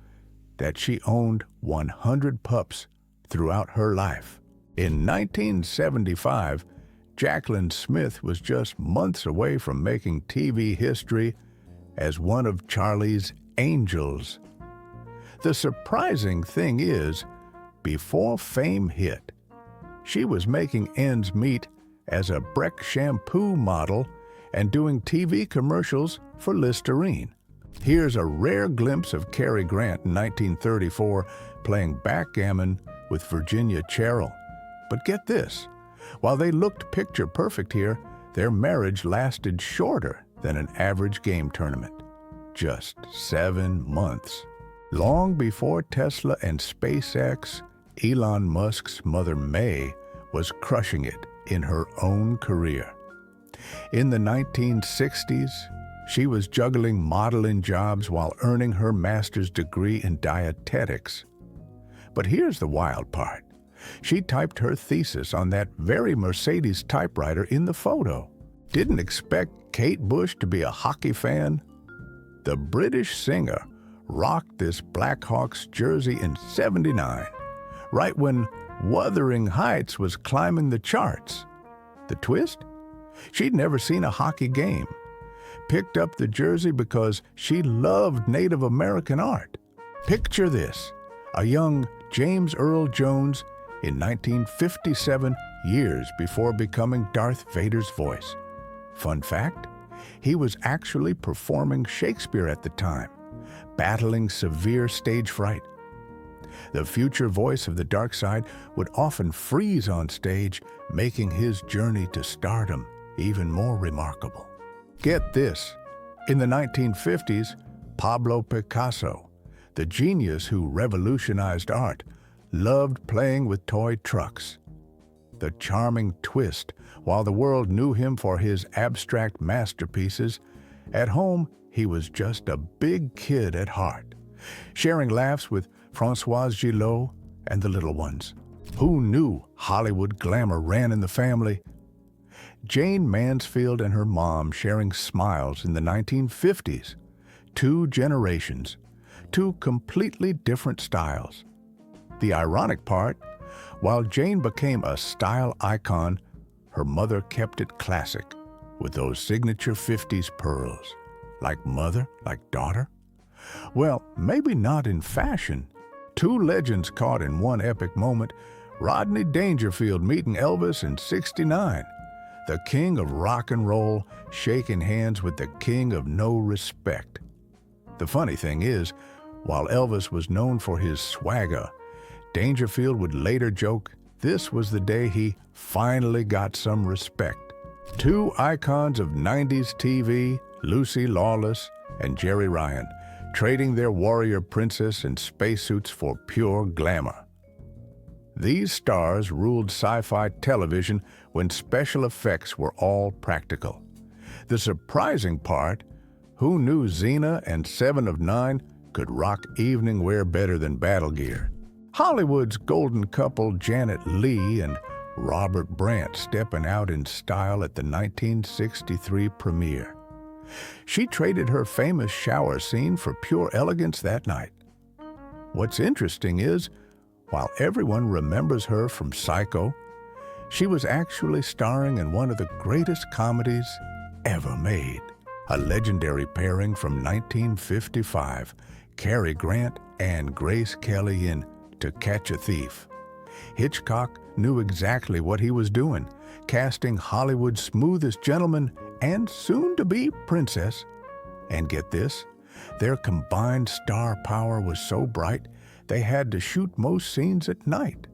that she owned 100 pups throughout her life. In 1975, Jacqueline Smith was just months away from making TV history as one of Charlie's angels. The surprising thing is, before fame hit, she was making ends meet as a Breck shampoo model and doing TV commercials for Listerine. Here's a rare glimpse of Cary Grant in 1934 playing backgammon with Virginia Cherrill. But get this, while they looked picture perfect here, their marriage lasted shorter than an average game tournament. Just 7 months. Long before Tesla and SpaceX, Elon Musk's mother May was crushing it in her own career. In the 1960s, she was juggling modeling jobs while earning her master's degree in dietetics. But here's the wild part. She typed her thesis on that very Mercedes typewriter in the photo. Didn't expect Kate Bush to be a hockey fan? The British singer rocked this Blackhawks jersey in '79, right when Wuthering Heights was climbing the charts. The twist? She'd never seen a hockey game. Picked up the jersey because she loved Native American art. Picture this, a young James Earl Jones in 1957, years before becoming Darth Vader's voice. Fun fact, he was actually performing Shakespeare at the time, battling severe stage fright. The future voice of the dark side would often freeze on stage, making his journey to stardom even more remarkable. Get this, in the 1950s, Pablo Picasso, the genius who revolutionized art, loved playing with toy trucks. The charming twist, while the world knew him for his abstract masterpieces, at home he was just a big kid at heart, sharing laughs with Françoise Gillot and the little ones. Who knew Hollywood glamour ran in the family? Jane Mansfield and her mom sharing smiles in the 1950s. 2 generations, 2 completely different styles. The ironic part, while Jane became a style icon, her mother kept it classic, with those signature 50s pearls. Like mother, like daughter? Well, maybe not in fashion. 2 legends caught in one epic moment, Rodney Dangerfield meeting Elvis in '69, the king of rock and roll shaking hands with the king of no respect. The funny thing is, while Elvis was known for his swagger, Dangerfield would later joke this was the day he finally got some respect. Two icons of 90s TV, Lucy Lawless and Jerry Ryan, trading their warrior princess in spacesuits for pure glamour. These stars ruled sci-fi television when special effects were all practical. The surprising part, who knew Xena and 7 of 9 could rock evening wear better than battle gear? Hollywood's golden couple Janet Leigh and Robert Brandt stepping out in style at the 1963 premiere. She traded her famous shower scene for pure elegance that night. What's interesting is, while everyone remembers her from Psycho, she was actually starring in one of the greatest comedies ever made. A legendary pairing from 1955, Cary Grant and Grace Kelly in To Catch a Thief. Hitchcock knew exactly what he was doing, casting Hollywood's smoothest gentleman and soon-to-be princess. And get this, their combined star power was so bright they had to shoot most scenes at night.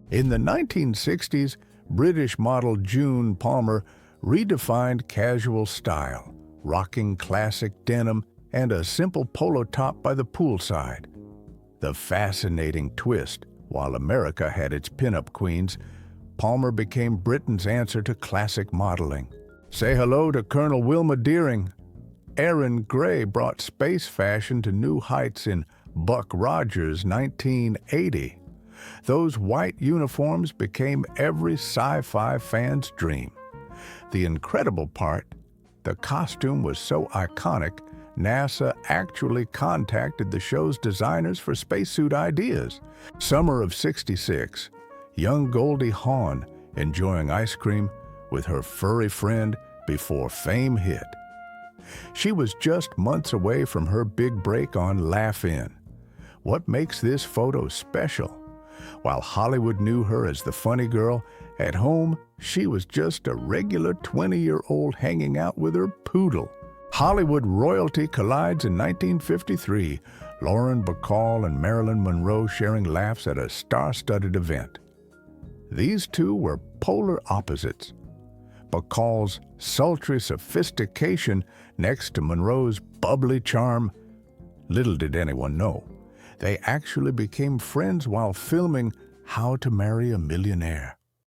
In the 1960s, British model June Palmer redefined casual style, rocking classic denim and a simple polo top by the poolside. The fascinating twist, while America had its pinup queens, Palmer became Britain's answer to classic modeling. Say hello to Colonel Wilma Deering. Erin Gray brought space fashion to new heights in Buck Rogers' 1980. Those white uniforms became every sci-fi fan's dream. The incredible part, the costume was so iconic, NASA actually contacted the show's designers for spacesuit ideas. Summer of '66, young Goldie Hawn enjoying ice cream with her furry friend before fame hit. She was just months away from her big break on Laugh In. What makes this photo special? While Hollywood knew her as the funny girl, at home she was just a regular 20-year-old hanging out with her poodle. Hollywood royalty collides in 1953, Lauren Bacall and Marilyn Monroe sharing laughs at a star-studded event. These two were polar opposites. Bacall's sultry sophistication next to Monroe's bubbly charm. Little did anyone know, they actually became friends while filming How to Marry a Millionaire.